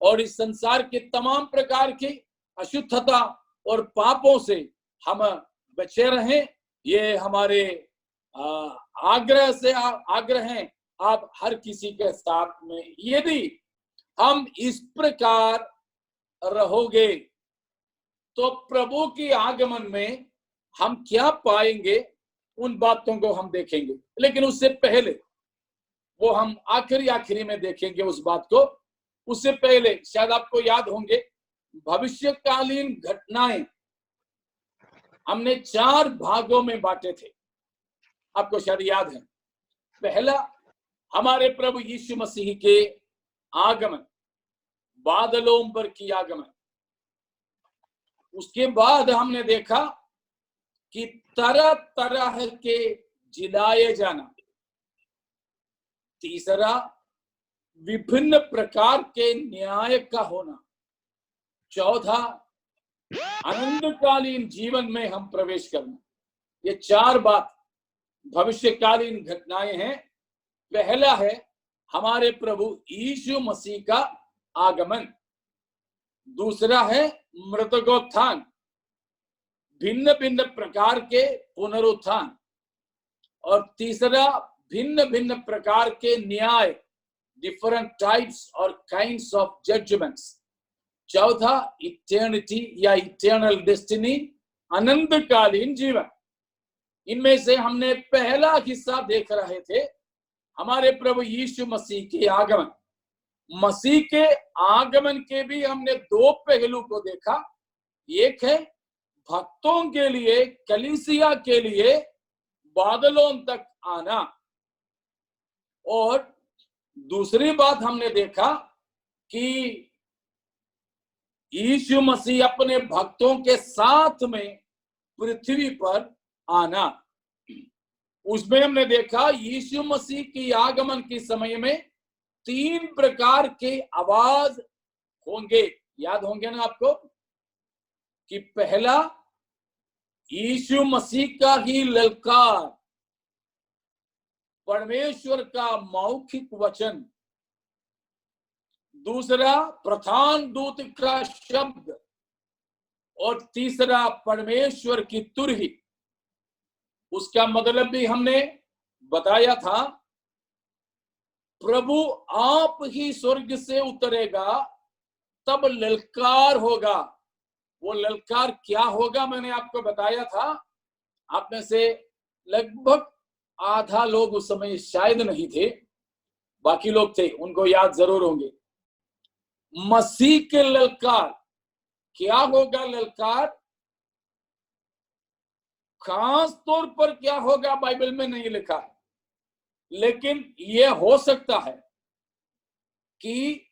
और इस संसार के तमाम प्रकार की अशुद्धता और पापों से हम बचे रहें। ये हमारे आग्रह से आग्रह है आप हर किसी के साथ में। यदि हम इस प्रकार रहोगे तो प्रभु की आगमन में हम क्या पाएंगे, उन बातों को हम देखेंगे। लेकिन उससे पहले वो हम आखिरी में देखेंगे उस बात को। उससे पहले शायद आपको याद होंगे भविष्यकालीन घटनाएं हमने 4 भागों में बांटे थे, आपको शायद याद है। पहला हमारे प्रभु यीशु मसीह के आगमन, बादलों पर की आगमन। उसके बाद हमने देखा कि तरह तरह के जिलाए जाना। तीसरा विभिन्न प्रकार के न्याय का होना। चौथा अनंतकालीन जीवन में हम प्रवेश करना। ये 4 बात भविष्यकालीन घटनाएं हैं। पहला है हमारे प्रभु यीशु मसीह का आगमन। दूसरा है मृतकोत्थान, भिन्न भिन्न प्रकार के पुनरुत्थान। और तीसरा भिन्न भिन्न प्रकार के न्याय, डिफरेंट टाइप्स और काइंड्स ऑफ जजमेंट्स। चौथा इटर्निटी या इटर्नल डेस्टिनी, अनंतकालीन जीवन। इनमें से हमने पहला हिस्सा देख रहे थे हमारे प्रभु यीशु मसीह के आगमन। मसीह के आगमन के भी हमने 2 पहलू को देखा। एक है भक्तों के लिए, कलीसिया के लिए बादलों तक आना, और दूसरी बात हमने देखा कि यीशु मसीह अपने भक्तों के साथ में पृथ्वी पर आना। उसमें हमने देखा यीशु मसीह की आगमन के समय में 3 प्रकार के आवाज होंगे। याद होंगे ना आपको कि पहला यीशु मसीह का ही ललकार, परमेश्वर का मौखिक वचन। दूसरा प्रधान दूत का शब्द और तीसरा परमेश्वर की तुरही। उसका मतलब भी हमने बताया था। प्रभु आप ही स्वर्ग से उतरेगा, तब ललकार होगा। वो ललकार क्या होगा मैंने आपको बताया था। आप में से लगभग आधा लोग उस समय शायद नहीं थे, बाकी लोग थे, उनको याद जरूर होंगे। मसीह के ललकार क्या होगा? ललकार खास तौर पर क्या होगा बाइबल में नहीं लिखा, लेकिन यह हो सकता है कि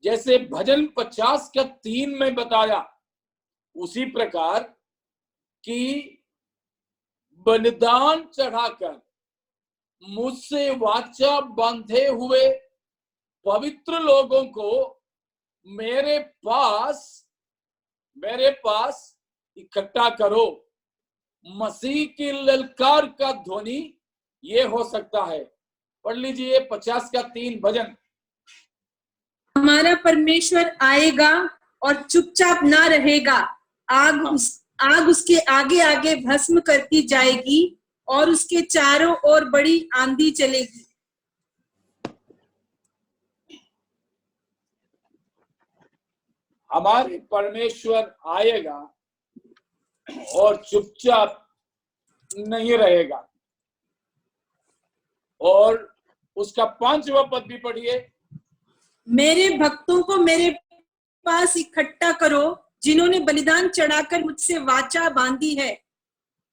जैसे भजन 50 का 3 में बताया, उसी प्रकार कि बलिदान चढ़ाकर मुझसे वाचा बांधे हुए पवित्र लोगों को मेरे पास इकट्ठा करो। मसीह की ललकार का ध्वनि ये हो सकता है। पढ़ लीजिए 50 का 3 भजन। हमारा परमेश्वर आएगा और चुपचाप ना रहेगा। आग उसके आगे आगे भस्म करती जाएगी और उसके चारों ओर बड़ी आंधी चलेगी। हमारे परमेश्वर आएगा और चुपचाप नहीं रहेगा। और उसका 5वां पद भी पढ़िए। मेरे भक्तों को मेरे पास इकट्ठा करो, जिन्होंने बलिदान चढ़ाकर मुझसे वाचा बांधी है।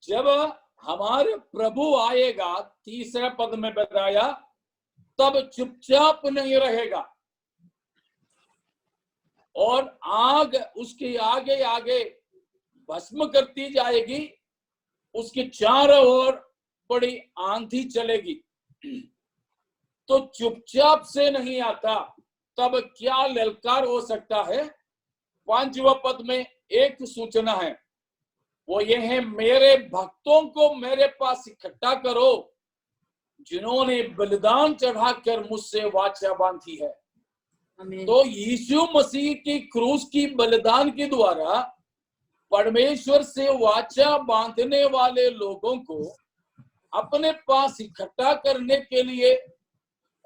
जब हमारे प्रभु आएगा, 3 पद में बताया, तब चुपचाप नहीं रहेगा और आग उसके आगे आगे भस्म करती जाएगी, उसके चारों ओर बड़ी आंधी चलेगी। तो चुपचाप से नहीं आता, तब क्या ललकार हो सकता है? 5वां पद में एक सूचना है, वो ये है, मेरे भक्तों को मेरे पास इकट्ठा करो, जिन्होंने बलिदान चढ़ाकर मुझसे वाचा बांधी है। तो यीशु मसीह की क्रूस की बलिदान के द्वारा परमेश्वर से वाचा बांधने वाले लोगों को अपने पास इकट्ठा करने के लिए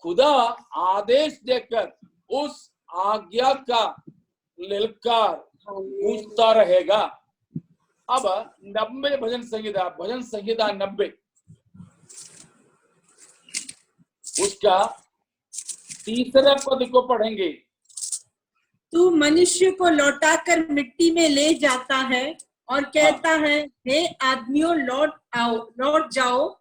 खुदा आदेश देकर उस आज्ञा का ललकार गूंजता रहेगा। अब 90 भजन संहिता 90 उसका 3 पद को पढ़ेंगे। तू मनुष्य को लौटाकर मिट्टी में ले जाता है और कहता है, हे आदमियों लौट जाओ।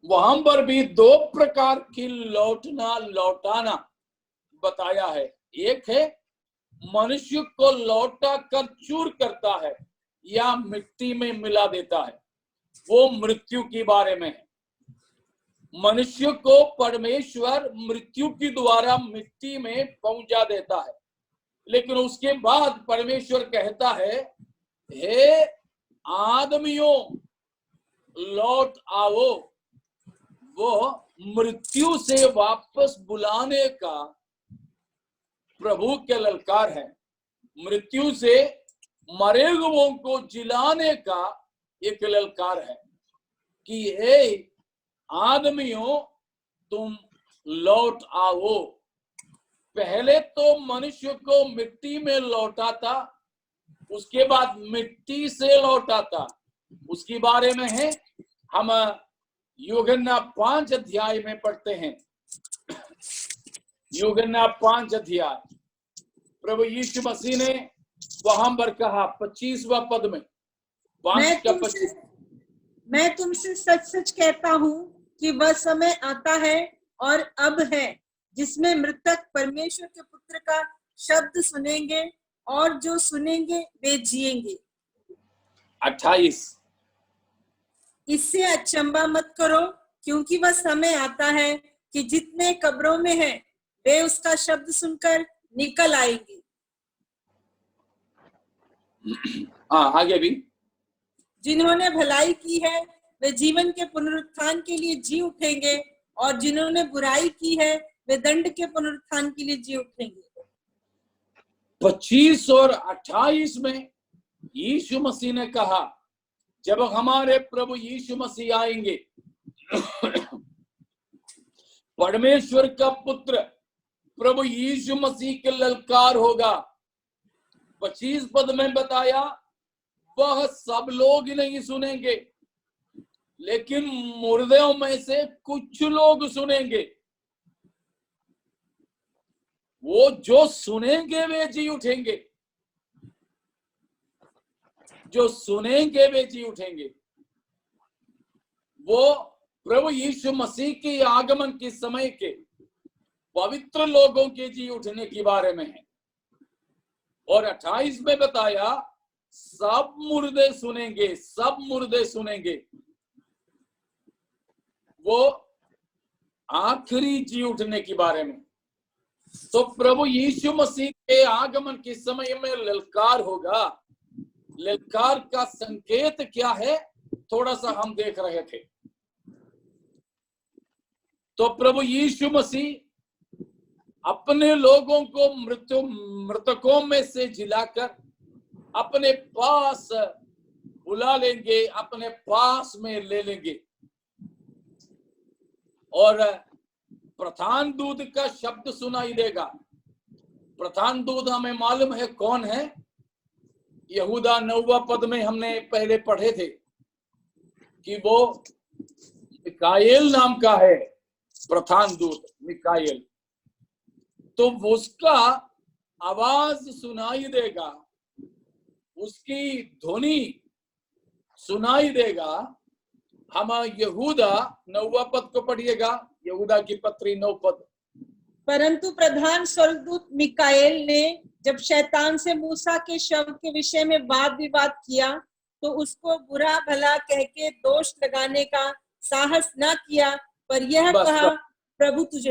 वहां पर भी 2 प्रकार की लौटाना बताया है। एक है मनुष्य को लौटा कर चूर करता है या मिट्टी में मिला देता है, वो मृत्यु के बारे में है। मनुष्य को परमेश्वर मृत्यु के द्वारा मिट्टी में पहुंचा देता है, लेकिन उसके बाद परमेश्वर कहता है, हे आदमियों लौट आओ। वो मृत्यु से वापस बुलाने का प्रभु के ललकार है। मृत्यु से मरे हुओं को जिलाने का एक ललकार है कि हे आदमियों तुम लौट आओ। पहले तो मनुष्य को मिट्टी में लौटाता, उसके बाद मिट्टी से लौटाता। उसके बारे में है, हम यूहन्ना 5 अध्याय में पढ़ते हैं। यूहन्ना 5 अध्याय प्रभु यीशु मसीह ने वहां पर कहा 25वां पद में, मैं तुमसे सच सच कहता हूँ कि वह समय आता है और अब है, जिसमें मृतक परमेश्वर के पुत्र का शब्द सुनेंगे और जो सुनेंगे वे जिएंगे। 28 इससे अचंभा मत करो, क्योंकि वह समय आता है कि जितने कब्रों में हैं वे उसका शब्द सुनकर निकल आएंगे। आगे भी, जिन्होंने भलाई की है वे जीवन के पुनरुत्थान के लिए जी उठेंगे और जिन्होंने बुराई की है वे दंड के पुनरुत्थान के लिए जी उठेंगे। 25 और 28 में यीशु मसीह ने कहा, जब हमारे प्रभु यीशु मसीह आएंगे, परमेश्वर का पुत्र प्रभु यीशु मसीह के ललकार होगा। 25 पद में बताया, वह सब लोग नहीं सुनेंगे, लेकिन मुर्दों में से कुछ लोग सुनेंगे। वो जो सुनेंगे वे जी उठेंगे, जो सुनेंगे वे जी उठेंगे। वो प्रभु यीशु मसीह के आगमन के समय के पवित्र लोगों के जी उठने के बारे में है। और 28 में बताया, सब मुर्दे सुनेंगे, सब मुर्दे सुनेंगे। वो आखिरी जी उठने के बारे में। तो प्रभु यीशु मसीह के आगमन के समय में ललकार होगा। ललकार का संकेत क्या है, थोड़ा सा हम देख रहे थे। तो प्रभु यीशु मसीह अपने लोगों को मृतकों में से जिलाकर अपने पास बुला लेंगे, अपने पास में ले लेंगे। और प्रधान दूत का शब्द सुनाई देगा। प्रधान दूत हमें मालूम है कौन है। यहूदा 9वां पद में हमने पहले पढ़े थे कि वो मिकाएल नाम का है, प्रधान दूत मिकाएल। तो उसका आवाज सुनाई देगा, उसकी ध्वनि सुनाई देगा। हम यहूदा 9वां पद को पढ़िएगा, यहूदा की पत्री 9 पद। परंतु प्रधान स्वर्गदूत मिकाएल ने जब शैतान से मूसा के शव के विषय में वाद विवाद किया, तो उसको बुरा भला कह के दोष लगाने का साहस न किया, पर यह कहा, प्रभु तुझे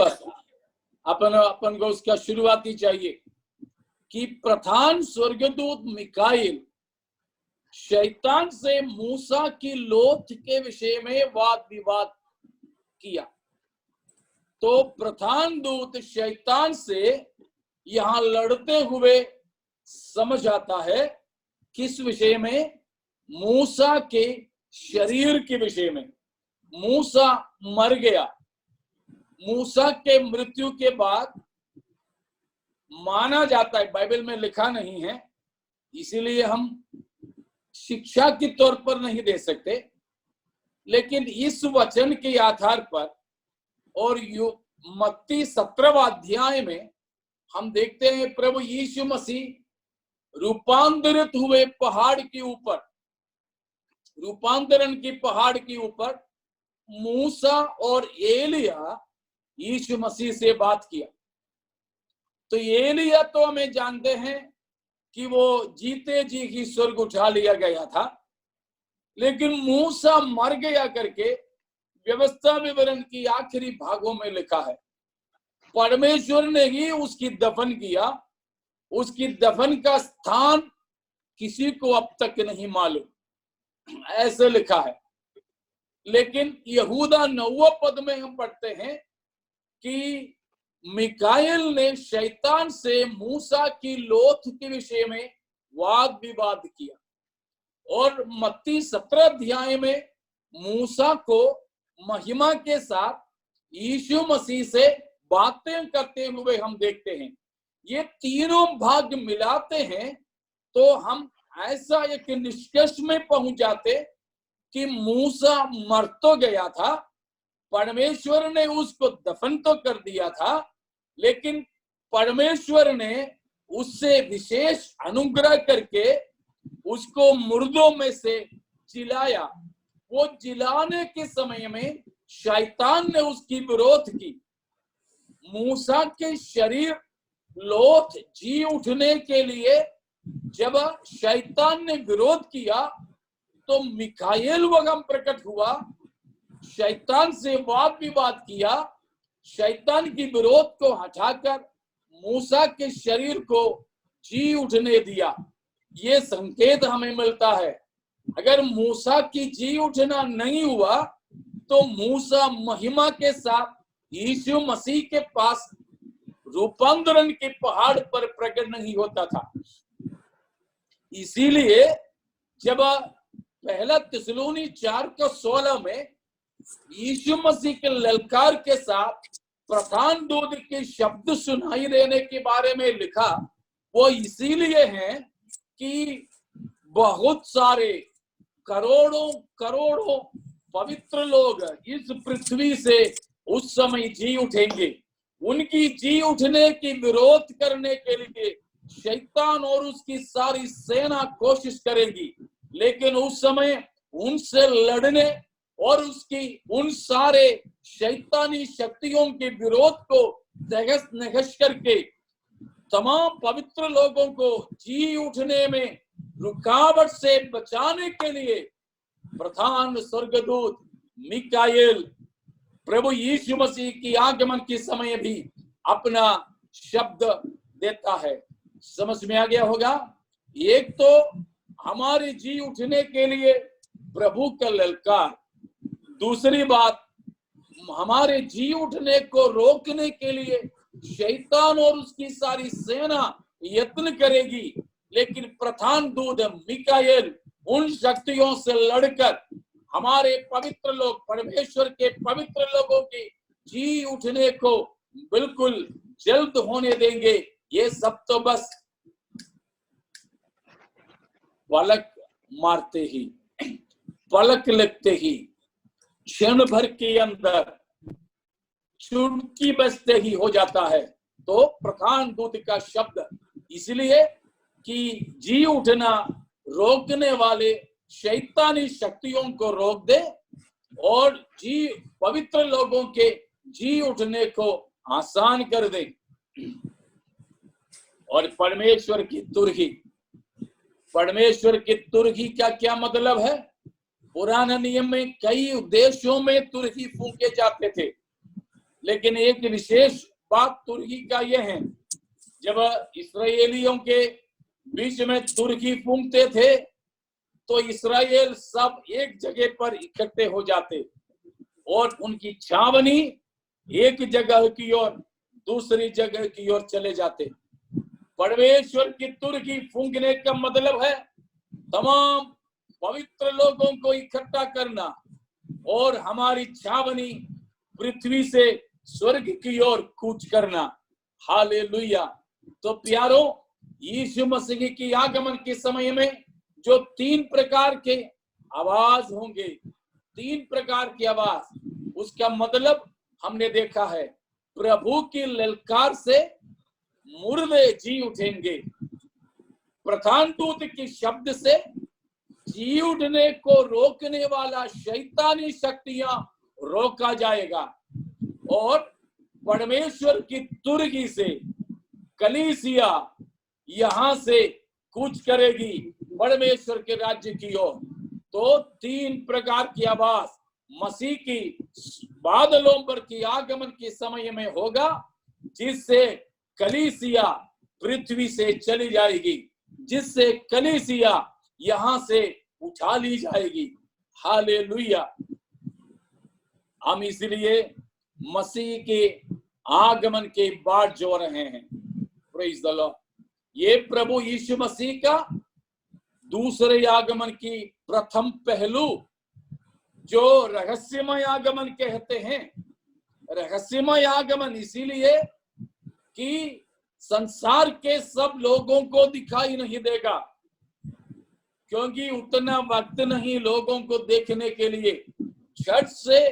अपन को उसका शुरुआती चाहिए कि प्रधान स्वर्गदूत मिकाएल शैतान से मूसा की लोथ के विषय में वाद विवाद किया। तो प्रधान दूत शैतान से यहां लड़ते हुए समझ आता है, किस विषय में? मूसा के शरीर के विषय में। मूसा मर गया। मूसा के मृत्यु के बाद माना जाता है, बाइबल में लिखा नहीं है, इसीलिए हम शिक्षा के तौर पर नहीं दे सकते, लेकिन इस वचन के आधार पर और मत्ती 17वां अध्याय में हम देखते हैं प्रभु यीशु मसीह रूपांतरित हुए पहाड़ के ऊपर, रूपांतरण की पहाड़ के ऊपर मूसा और एलिया यीशु मसीह से बात किया। तो एलिया तो हमें जानते हैं कि वो जीते जी ही स्वर्ग उठा लिया गया था, लेकिन मूसा मर गया करके व्यवस्था विवरण की आखिरी भागों में लिखा है। परमेश्वर ने ही उसकी दफन किया। उसकी दफन का स्थान किसी को अब तक नहीं मालूम, ऐसे लिखा है। लेकिन यहूदा 9वां पद में हम पढ़ते हैं कि मिकाएल ने शैतान से मूसा की लोथ के विषय में वाद विवाद किया। और मत्ती 17 अध्याय में मूसा को महिमा के साथ यीशु मसीह से बातें करते हुए हम देखते हैं। ये तीनों भाग मिलाते हैं तो हम ऐसा एक निष्कर्ष में पहुंच जाते कि मूसा मर तो गया था, परमेश्वर ने उसको दफन तो कर दिया था, लेकिन परमेश्वर ने उससे विशेष अनुग्रह करके उसको मुर्दों में से जिलाया। वो जिलाने के समय में शैतान ने उसकी विरोध की। मूसा के शरीर लोथ जी उठने के लिए जब शैतान ने विरोध किया तो मिकाएल वगम प्रकट हुआ, शैतान से वाद विवाद किया, शैतान की विरोध को हटाकर मूसा के शरीर को जी उठने दिया। ये संकेत हमें मिलता है। अगर मूसा की जी उठना नहीं हुआ तो मूसा महिमा के साथ यीशु मसीह के पास रूपांतरण के पहाड़ पर प्रकट नहीं होता था। इसीलिए जब पहला थिस्सलुनी 4:16 में यीशु मसीह के ललकार के साथ प्रधान दूत के शब्द सुनाई देने के बारे में लिखा, वो इसीलिए है कि बहुत सारे करोड़ों करोड़ों पवित्र लोग इस पृथ्वी से उस समय जी उठेंगे। उनकी जी उठने की विरोध करने के लिए शैतान और उसकी सारी सेना कोशिश करेगी, लेकिन उस समय उनसे लड़ने और उसकी उन सारे शैतानी शक्तियों के विरोध को तहस नहस करके तमाम पवित्र लोगों को जी उठने में रुकावट से बचाने के लिए प्रधान स्वर्गदूत मिकाएल प्रभु यीशु मसीह की आगमन के समय भी अपना शब्द देता है। समझ में आ गया होगा। एक तो हमारे जी उठने के लिए प्रभु का ललकार, दूसरी बात हमारे जी उठने को रोकने के लिए शैतान और उसकी सारी सेना यत्न करेगी, लेकिन प्रधान दूत मिकाएल उन शक्तियों से लड़कर हमारे पवित्र लोग, परमेश्वर के पवित्र लोगों की जी उठने को बिल्कुल जल्द होने देंगे। ये सब तो बस पलक मारते ही, पलक लगते ही, क्षण भर के अंदर चुटकी बजते ही हो जाता है। तो प्रधान दूत का शब्द इसलिए कि जी उठना रोकने वाले शैतानी शक्तियों को रोक दे और जी पवित्र लोगों के जी उठने को आसान कर दे। और परमेश्वर की तुरही, परमेश्वर की तुरही का क्या मतलब है? पुराने नियम में कई उद्देश्यों में तुरही फूंके जाते थे, लेकिन एक विशेष बात तुरही का यह है, जब इस्राएलियों के बीच में तुरही फूंकते थे तो इस्राएल सब एक जगह पर इकट्ठे हो जाते और उनकी छावनी एक जगह की ओर दूसरी जगह की ओर चले जाते। परमेश्वर की तुरही फूंकने का मतलब है तमाम पवित्र लोगों को इकट्ठा करना और हमारी छावनी पृथ्वी से स्वर्ग की ओर कूच करना। हालेलुया। तो प्यारो, यीशु मसीह की आगमन के समय में जो 3 प्रकार के आवाज होंगे, 3 प्रकार की आवाज, उसका मतलब हमने देखा है। प्रभु की ललकार से मुर्दे जी उठेंगे, प्रधान दूत के शब्द से जी उठने को रोकने वाला शैतानी शक्तियां रोका जाएगा और परमेश्वर की तुरही से कलीसिया यहां से कूच करेगी परमेश्वर के राज्य की ओर। तो 3 प्रकार की आवाज मसीह की बादलों पर की आगमन के समय में होगा, जिससे कलीसिया पृथ्वी से चली जाएगी, जिससे कलीसिया यहां से उठा ली जाएगी। हालेलुया। हम इसलिए मसीह के आगमन के बाट जो रहे हैं। Praise the Lord. ये प्रभु यीशु मसीह का दूसरे आगमन की प्रथम पहलू, जो रहस्यमय आगमन कहते हैं। रहस्यमय आगमन इसीलिए कि संसार के सब लोगों को दिखाई नहीं देगा, क्योंकि उतना वक्त नहीं लोगों को देखने के लिए। झट से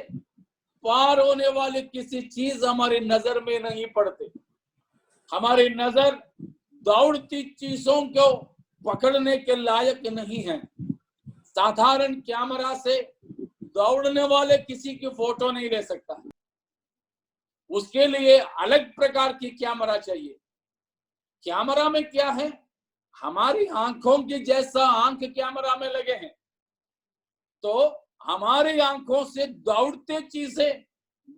पार होने वाले किसी चीज हमारी नजर में नहीं पड़ते। हमारी नजर दौड़ती चीजों को पकड़ने के लायक नहीं है। साधारण कैमरा से दौड़ने वाले किसी की फोटो नहीं ले सकता, उसके लिए अलग प्रकार की कैमरा चाहिए। कैमरा में क्या है? हमारी आंखों के जैसा आंख कैमरा में लगे हैं, तो हमारी आंखों से दौड़ते चीजें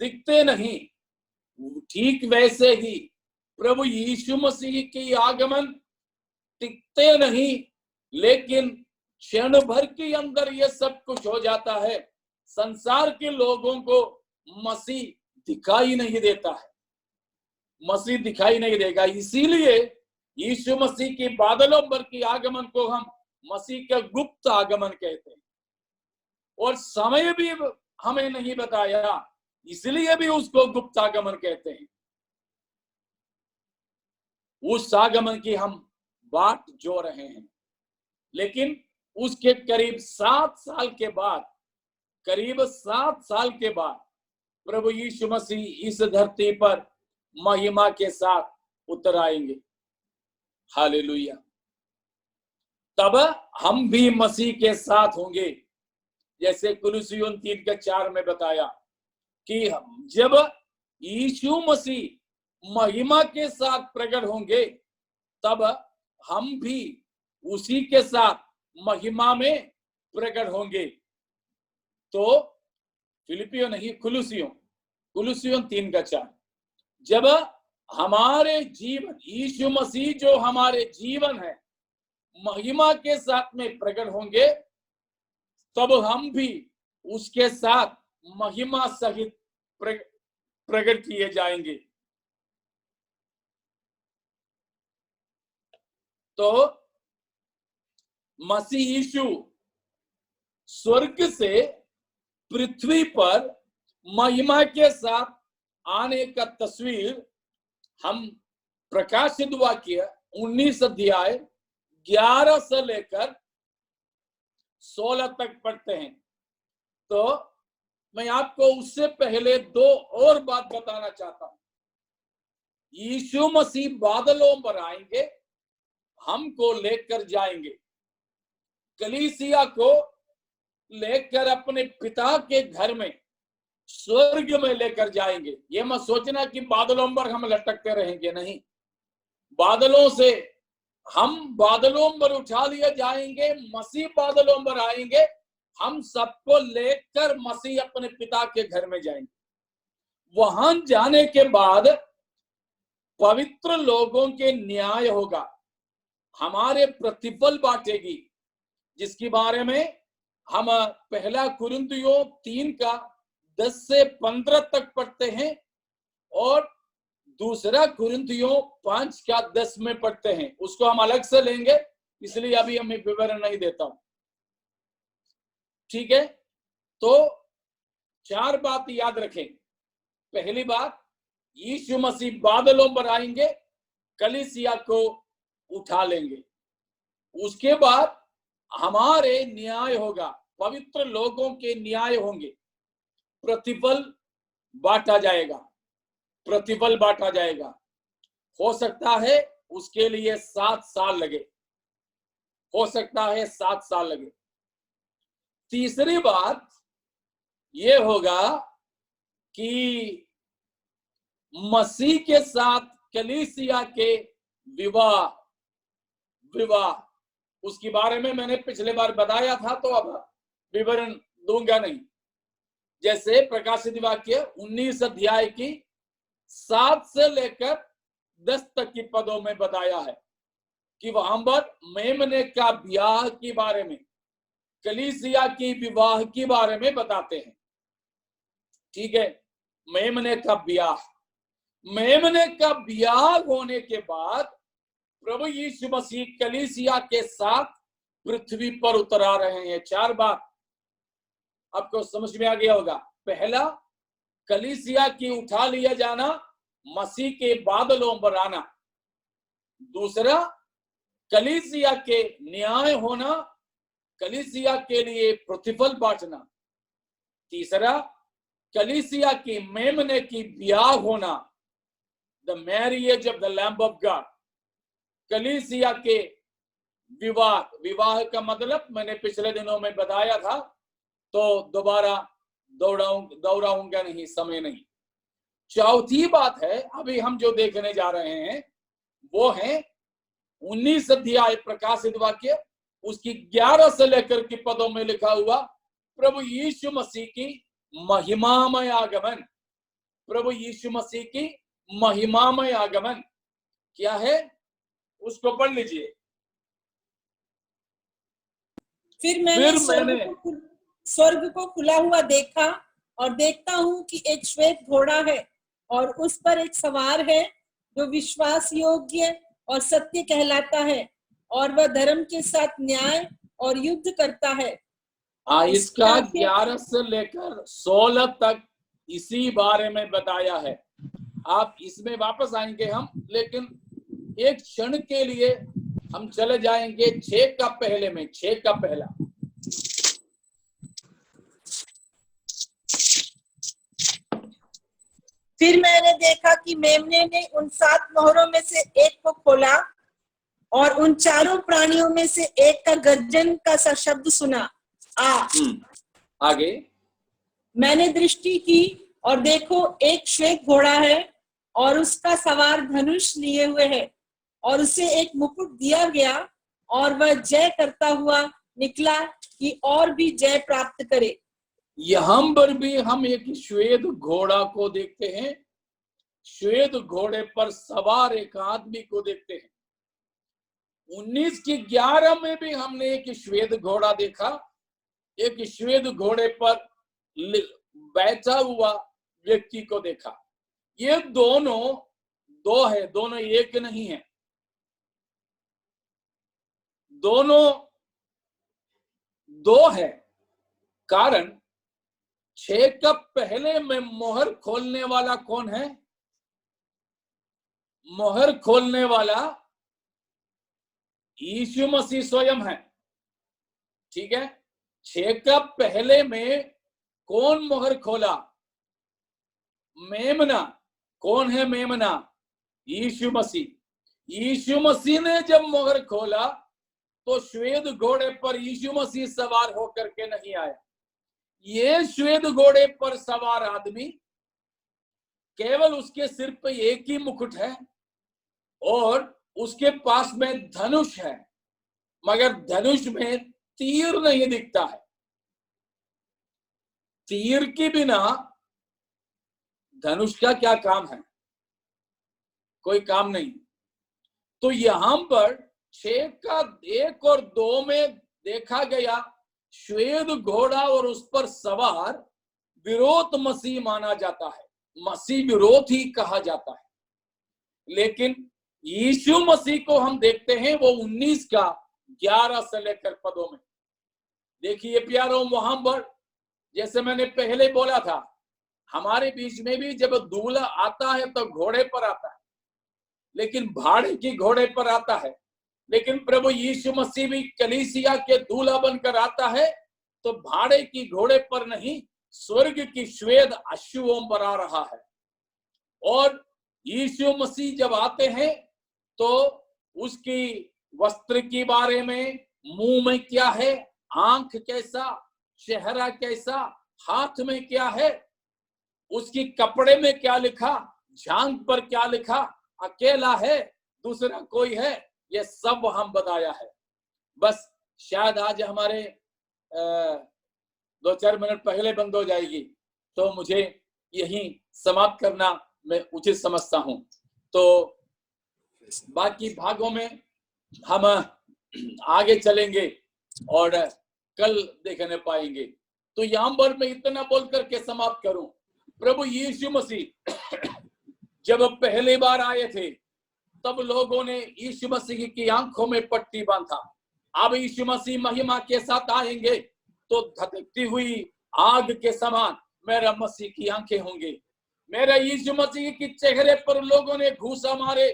दिखते नहीं। ठीक वैसे ही प्रभु यीशु मसीह की आगमन टिकते नहीं, लेकिन क्षण भर के अंदर ये सब कुछ हो जाता है। संसार के लोगों को मसीह दिखाई नहीं देता है, मसीह दिखाई नहीं देगा। इसीलिए यीशु मसीह की बादलों पर की आगमन को हम मसीह का गुप्त आगमन कहते हैं। और समय भी हमें नहीं बताया, इसलिए भी उसको गुप्त आगमन कहते हैं। उस आगमन की हम बाट जो रहे हैं, लेकिन उसके करीब 7 साल के बाद, करीब 7 साल के बाद प्रभु यीशु मसीह इस धरती पर महिमा के साथ उतर आएंगे। हालेलुया। तब हम भी मसीह के साथ होंगे, जैसे कुलुस्सियों 3:4 में बताया कि जब यीशु मसीह महिमा के साथ प्रकट होंगे, तब हम भी उसी के साथ महिमा में प्रकट होंगे। तो फिलिपियों नहीं, कुलुस्सियों 3:4, जब हमारे जीवन, यीशु मसीह जो हमारे जीवन है, महिमा के साथ में प्रकट होंगे, तब हम भी उसके साथ महिमा सहित प्रकट किए जाएंगे। तो मसीह यीशु स्वर्ग से पृथ्वी पर महिमा के साथ आने का तस्वीर हम प्रकाशित वाक्य 19 अध्याय 11 से लेकर 16 तक पढ़ते हैं। तो मैं आपको उससे पहले 2 और बात बताना चाहता हूं। यीशु मसीह बादलों पर आएंगे, हमको लेकर जाएंगे, कलीसिया को लेकर अपने पिता के घर में, स्वर्ग में लेकर जाएंगे। ये मत सोचना कि बादलों पर हम लटकते रहेंगे, नहीं। बादलों से हम बादलों पर उठा लिए जाएंगे, मसीह बादलों पर आएंगे, हम सबको लेकर मसीह अपने पिता के घर में जाएंगे। वहां जाने के बाद पवित्र लोगों के न्याय होगा, हमारे प्रतिफल बांटेगी, जिसके बारे में हम पहला कुरिन्थियों 3:10 से 15 तक पढ़ते हैं और दूसरा कुरिन्थियों 5:10 में पढ़ते हैं। उसको हम अलग से लेंगे, इसलिए अभी हमें विवरण नहीं देता हूं, ठीक है। तो 4 बात याद रखें। पहली बात, यीशु मसीह बादलों पर आएंगे, कलीसिया को उठा लेंगे। उसके बाद हमारे न्याय होगा, पवित्र लोगों के न्याय होंगे, प्रतिफल बांटा जाएगा, प्रतिफल बांटा जाएगा। हो सकता है उसके लिए 7 साल लगे, हो सकता है 7 साल लगे। तीसरी बात ये होगा कि मसीह के साथ कलीसिया के विवाह, उसके बारे में मैंने पिछले बार बताया था, तो अब विवरण दूंगा नहीं। जैसे प्रकाशित वाक्य 19 अध्याय की 7 से लेकर 10 तक की पदों में बताया है कि वहां पर मेमने का ब्याह के बारे में, कलीसिया की विवाह के बारे में बताते हैं, ठीक है। मेमने का ब्याह होने के बाद प्रभु यीशु मसीह कलीसिया के साथ पृथ्वी पर उतर आ रहे हैं। 4 बात आपको समझ में आ गया होगा। पहला, कलीसिया की उठा लिया जाना, मसीह के बादलों पर आना। दूसरा, कलीसिया के न्याय होना, कलीसिया के लिए प्रतिफल बांटना। तीसरा, कलीसिया की मेमने की ब्याह होना, the marriage of the lamb of God. कलीसिया के विवाह का मतलब मैंने पिछले दिनों में बताया था, तो दोबारा दोहराऊंगा नहीं, समय नहीं। चौथी बात है, अभी हम जो देखने जा रहे हैं वो है 19 अध्याय प्रकाशित वाक्य, उसकी 11 से लेकर के पदों में लिखा हुआ प्रभु यीशु मसीह की महिमामय आगमन। प्रभु यीशु मसीह की महिमामय आगमन क्या है, उसको पढ़ लीजिए। फिर मैंने स्वर्ग को खुला हुआ देखा, और देखता हूँ कि एक श्वेत घोड़ा है और उस पर एक सवार है जो विश्वास योग्य और सत्य कहलाता है और वह धर्म के साथ न्याय और युद्ध करता है। इसका 11 से लेकर 16 तक इसी बारे में बताया है। आप इसमें वापस आएंगे हम, लेकिन एक क्षण के लिए हम चले जाएंगे 6 का पहले में। 6 का पहला, फिर मैंने देखा कि मेमने ने उन 7 मोहरों में से एक को खोला और उन चारों प्राणियों में से एक का गर्जन का सा शब्द सुना। आगे मैंने दृष्टि की और देखो एक श्वेत घोड़ा है और उसका सवार धनुष लिए हुए है और उसे एक मुकुट दिया गया और वह जय करता हुआ निकला कि और भी जय प्राप्त करे। यहां पर भी हम एक श्वेत घोड़ा को देखते हैं। श्वेत घोड़े पर सवार एक आदमी को देखते हैं। 19 की 11 में भी हमने एक श्वेत घोड़ा देखा। एक श्वेत घोड़े पर बैठा हुआ व्यक्ति को देखा। ये दोनों दो है, दोनों एक नहीं है। दोनों दो है। कारण 6 का पहले में मोहर खोलने वाला कौन है? मोहर खोलने वाला यीशु मसीह स्वयं है। ठीक है। 6 का पहले में कौन मोहर खोला? मेमना। कौन है मेमना? यीशु मसीह। यीशु मसीह ने जब मोहर खोला तो श्वेत घोड़े पर यीशु मसीह सवार होकर के नहीं आया। ये श्वेत घोड़े पर सवार आदमी, केवल उसके सिर पे एक ही मुकुट है और उसके पास में धनुष है, मगर धनुष में तीर नहीं दिखता है। तीर के बिना धनुष का क्या काम है? कोई काम नहीं। तो यहां पर 6 का 1 और 2 में देखा गया श्वेत घोड़ा और उस पर सवार विरोध मसीह माना जाता है। मसीह विरोध ही कहा जाता है। लेकिन यीशु मसीह को हम देखते हैं वो 19 का 11 से लेकर पदों में। देखिए प्यारों, वहां पर जैसे मैंने पहले बोला था, हमारे बीच में भी जब दूल्हा आता है तो घोड़े पर आता है, लेकिन भाड़े की घोड़े पर आता है। लेकिन प्रभु यीशु मसीह भी कलीसिया के दूल्हा बनकर आता है तो भाड़े की घोड़े पर नहीं, स्वर्ग की श्वेत अश्वों पर आ रहा है। और यीशु मसीह जब आते हैं तो उसकी वस्त्र के बारे में, मुंह में क्या है, आंख कैसा, चेहरा कैसा, हाथ में क्या है, उसकी कपड़े में क्या लिखा, झांग पर क्या लिखा, अकेला है, दूसरा कोई है, ये सब हम बताया है। बस शायद आज हमारे 2-4 मिनट पहले बंद हो जाएगी, तो मुझे यही समाप्त करना मैं उचित समझता हूं। तो बाकी भागों में हम आगे चलेंगे और कल देखने पाएंगे। तो यहां पर मैं इतना बोल करके समाप्त करूं। प्रभु यीशु मसीह जब पहली बार आए थे तब लोगों ने यीशु मसीह की आंखों में पट्टी बांधा। अब यीशु मसीह महिमा के साथ आएंगे तो धधकती हुई आग के समान मेरा मसीह की आंखें होंगे। मेरा यीशु मसीह के चेहरे पर लोगों ने घूसा मारे,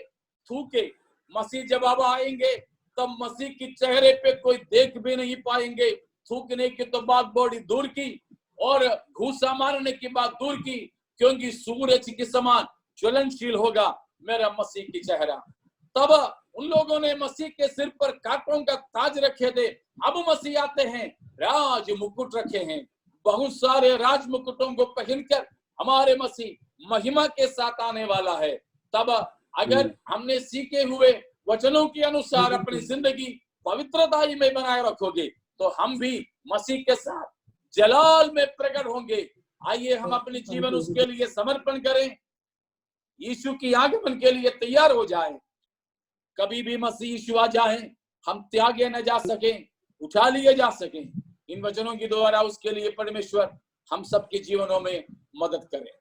थूके। मसीह जब अब आएंगे तब मसीह के चेहरे पे कोई देख भी नहीं पाएंगे। थूकने की तो बात बड़ी दूर की और घूसा मारने की बात दूर की, क्योंकि सूरज के समान ज्वलनशील होगा मेरा मसीह की चेहरा। तब उन लोगों ने मसीह के सिर पर कांटों का ताज रखे थे, अब मसीह आते हैं, राज मुकुट रखे हैं। बहुत सारे राज मुकुटों को पहनकर हमारे मसीह महिमा के साथ आने वाला है। तब अगर हमने सीखे हुए वचनों के अनुसार अपनी जिंदगी पवित्रताई में बनाए रखोगे तो हम भी मसीह के साथ जलाल में प्रकट होंगे। आइए हम अपने जीवन उसके लिए समर्पण करें, यीशु की आगमन के लिए तैयार हो जाएं। कभी भी मसीह यीशु आ जाए, हम त्यागे न जा सकें, उठा लिए जा सकें। इन वचनों के द्वारा उसके लिए परमेश्वर हम सबके जीवनों में मदद करे।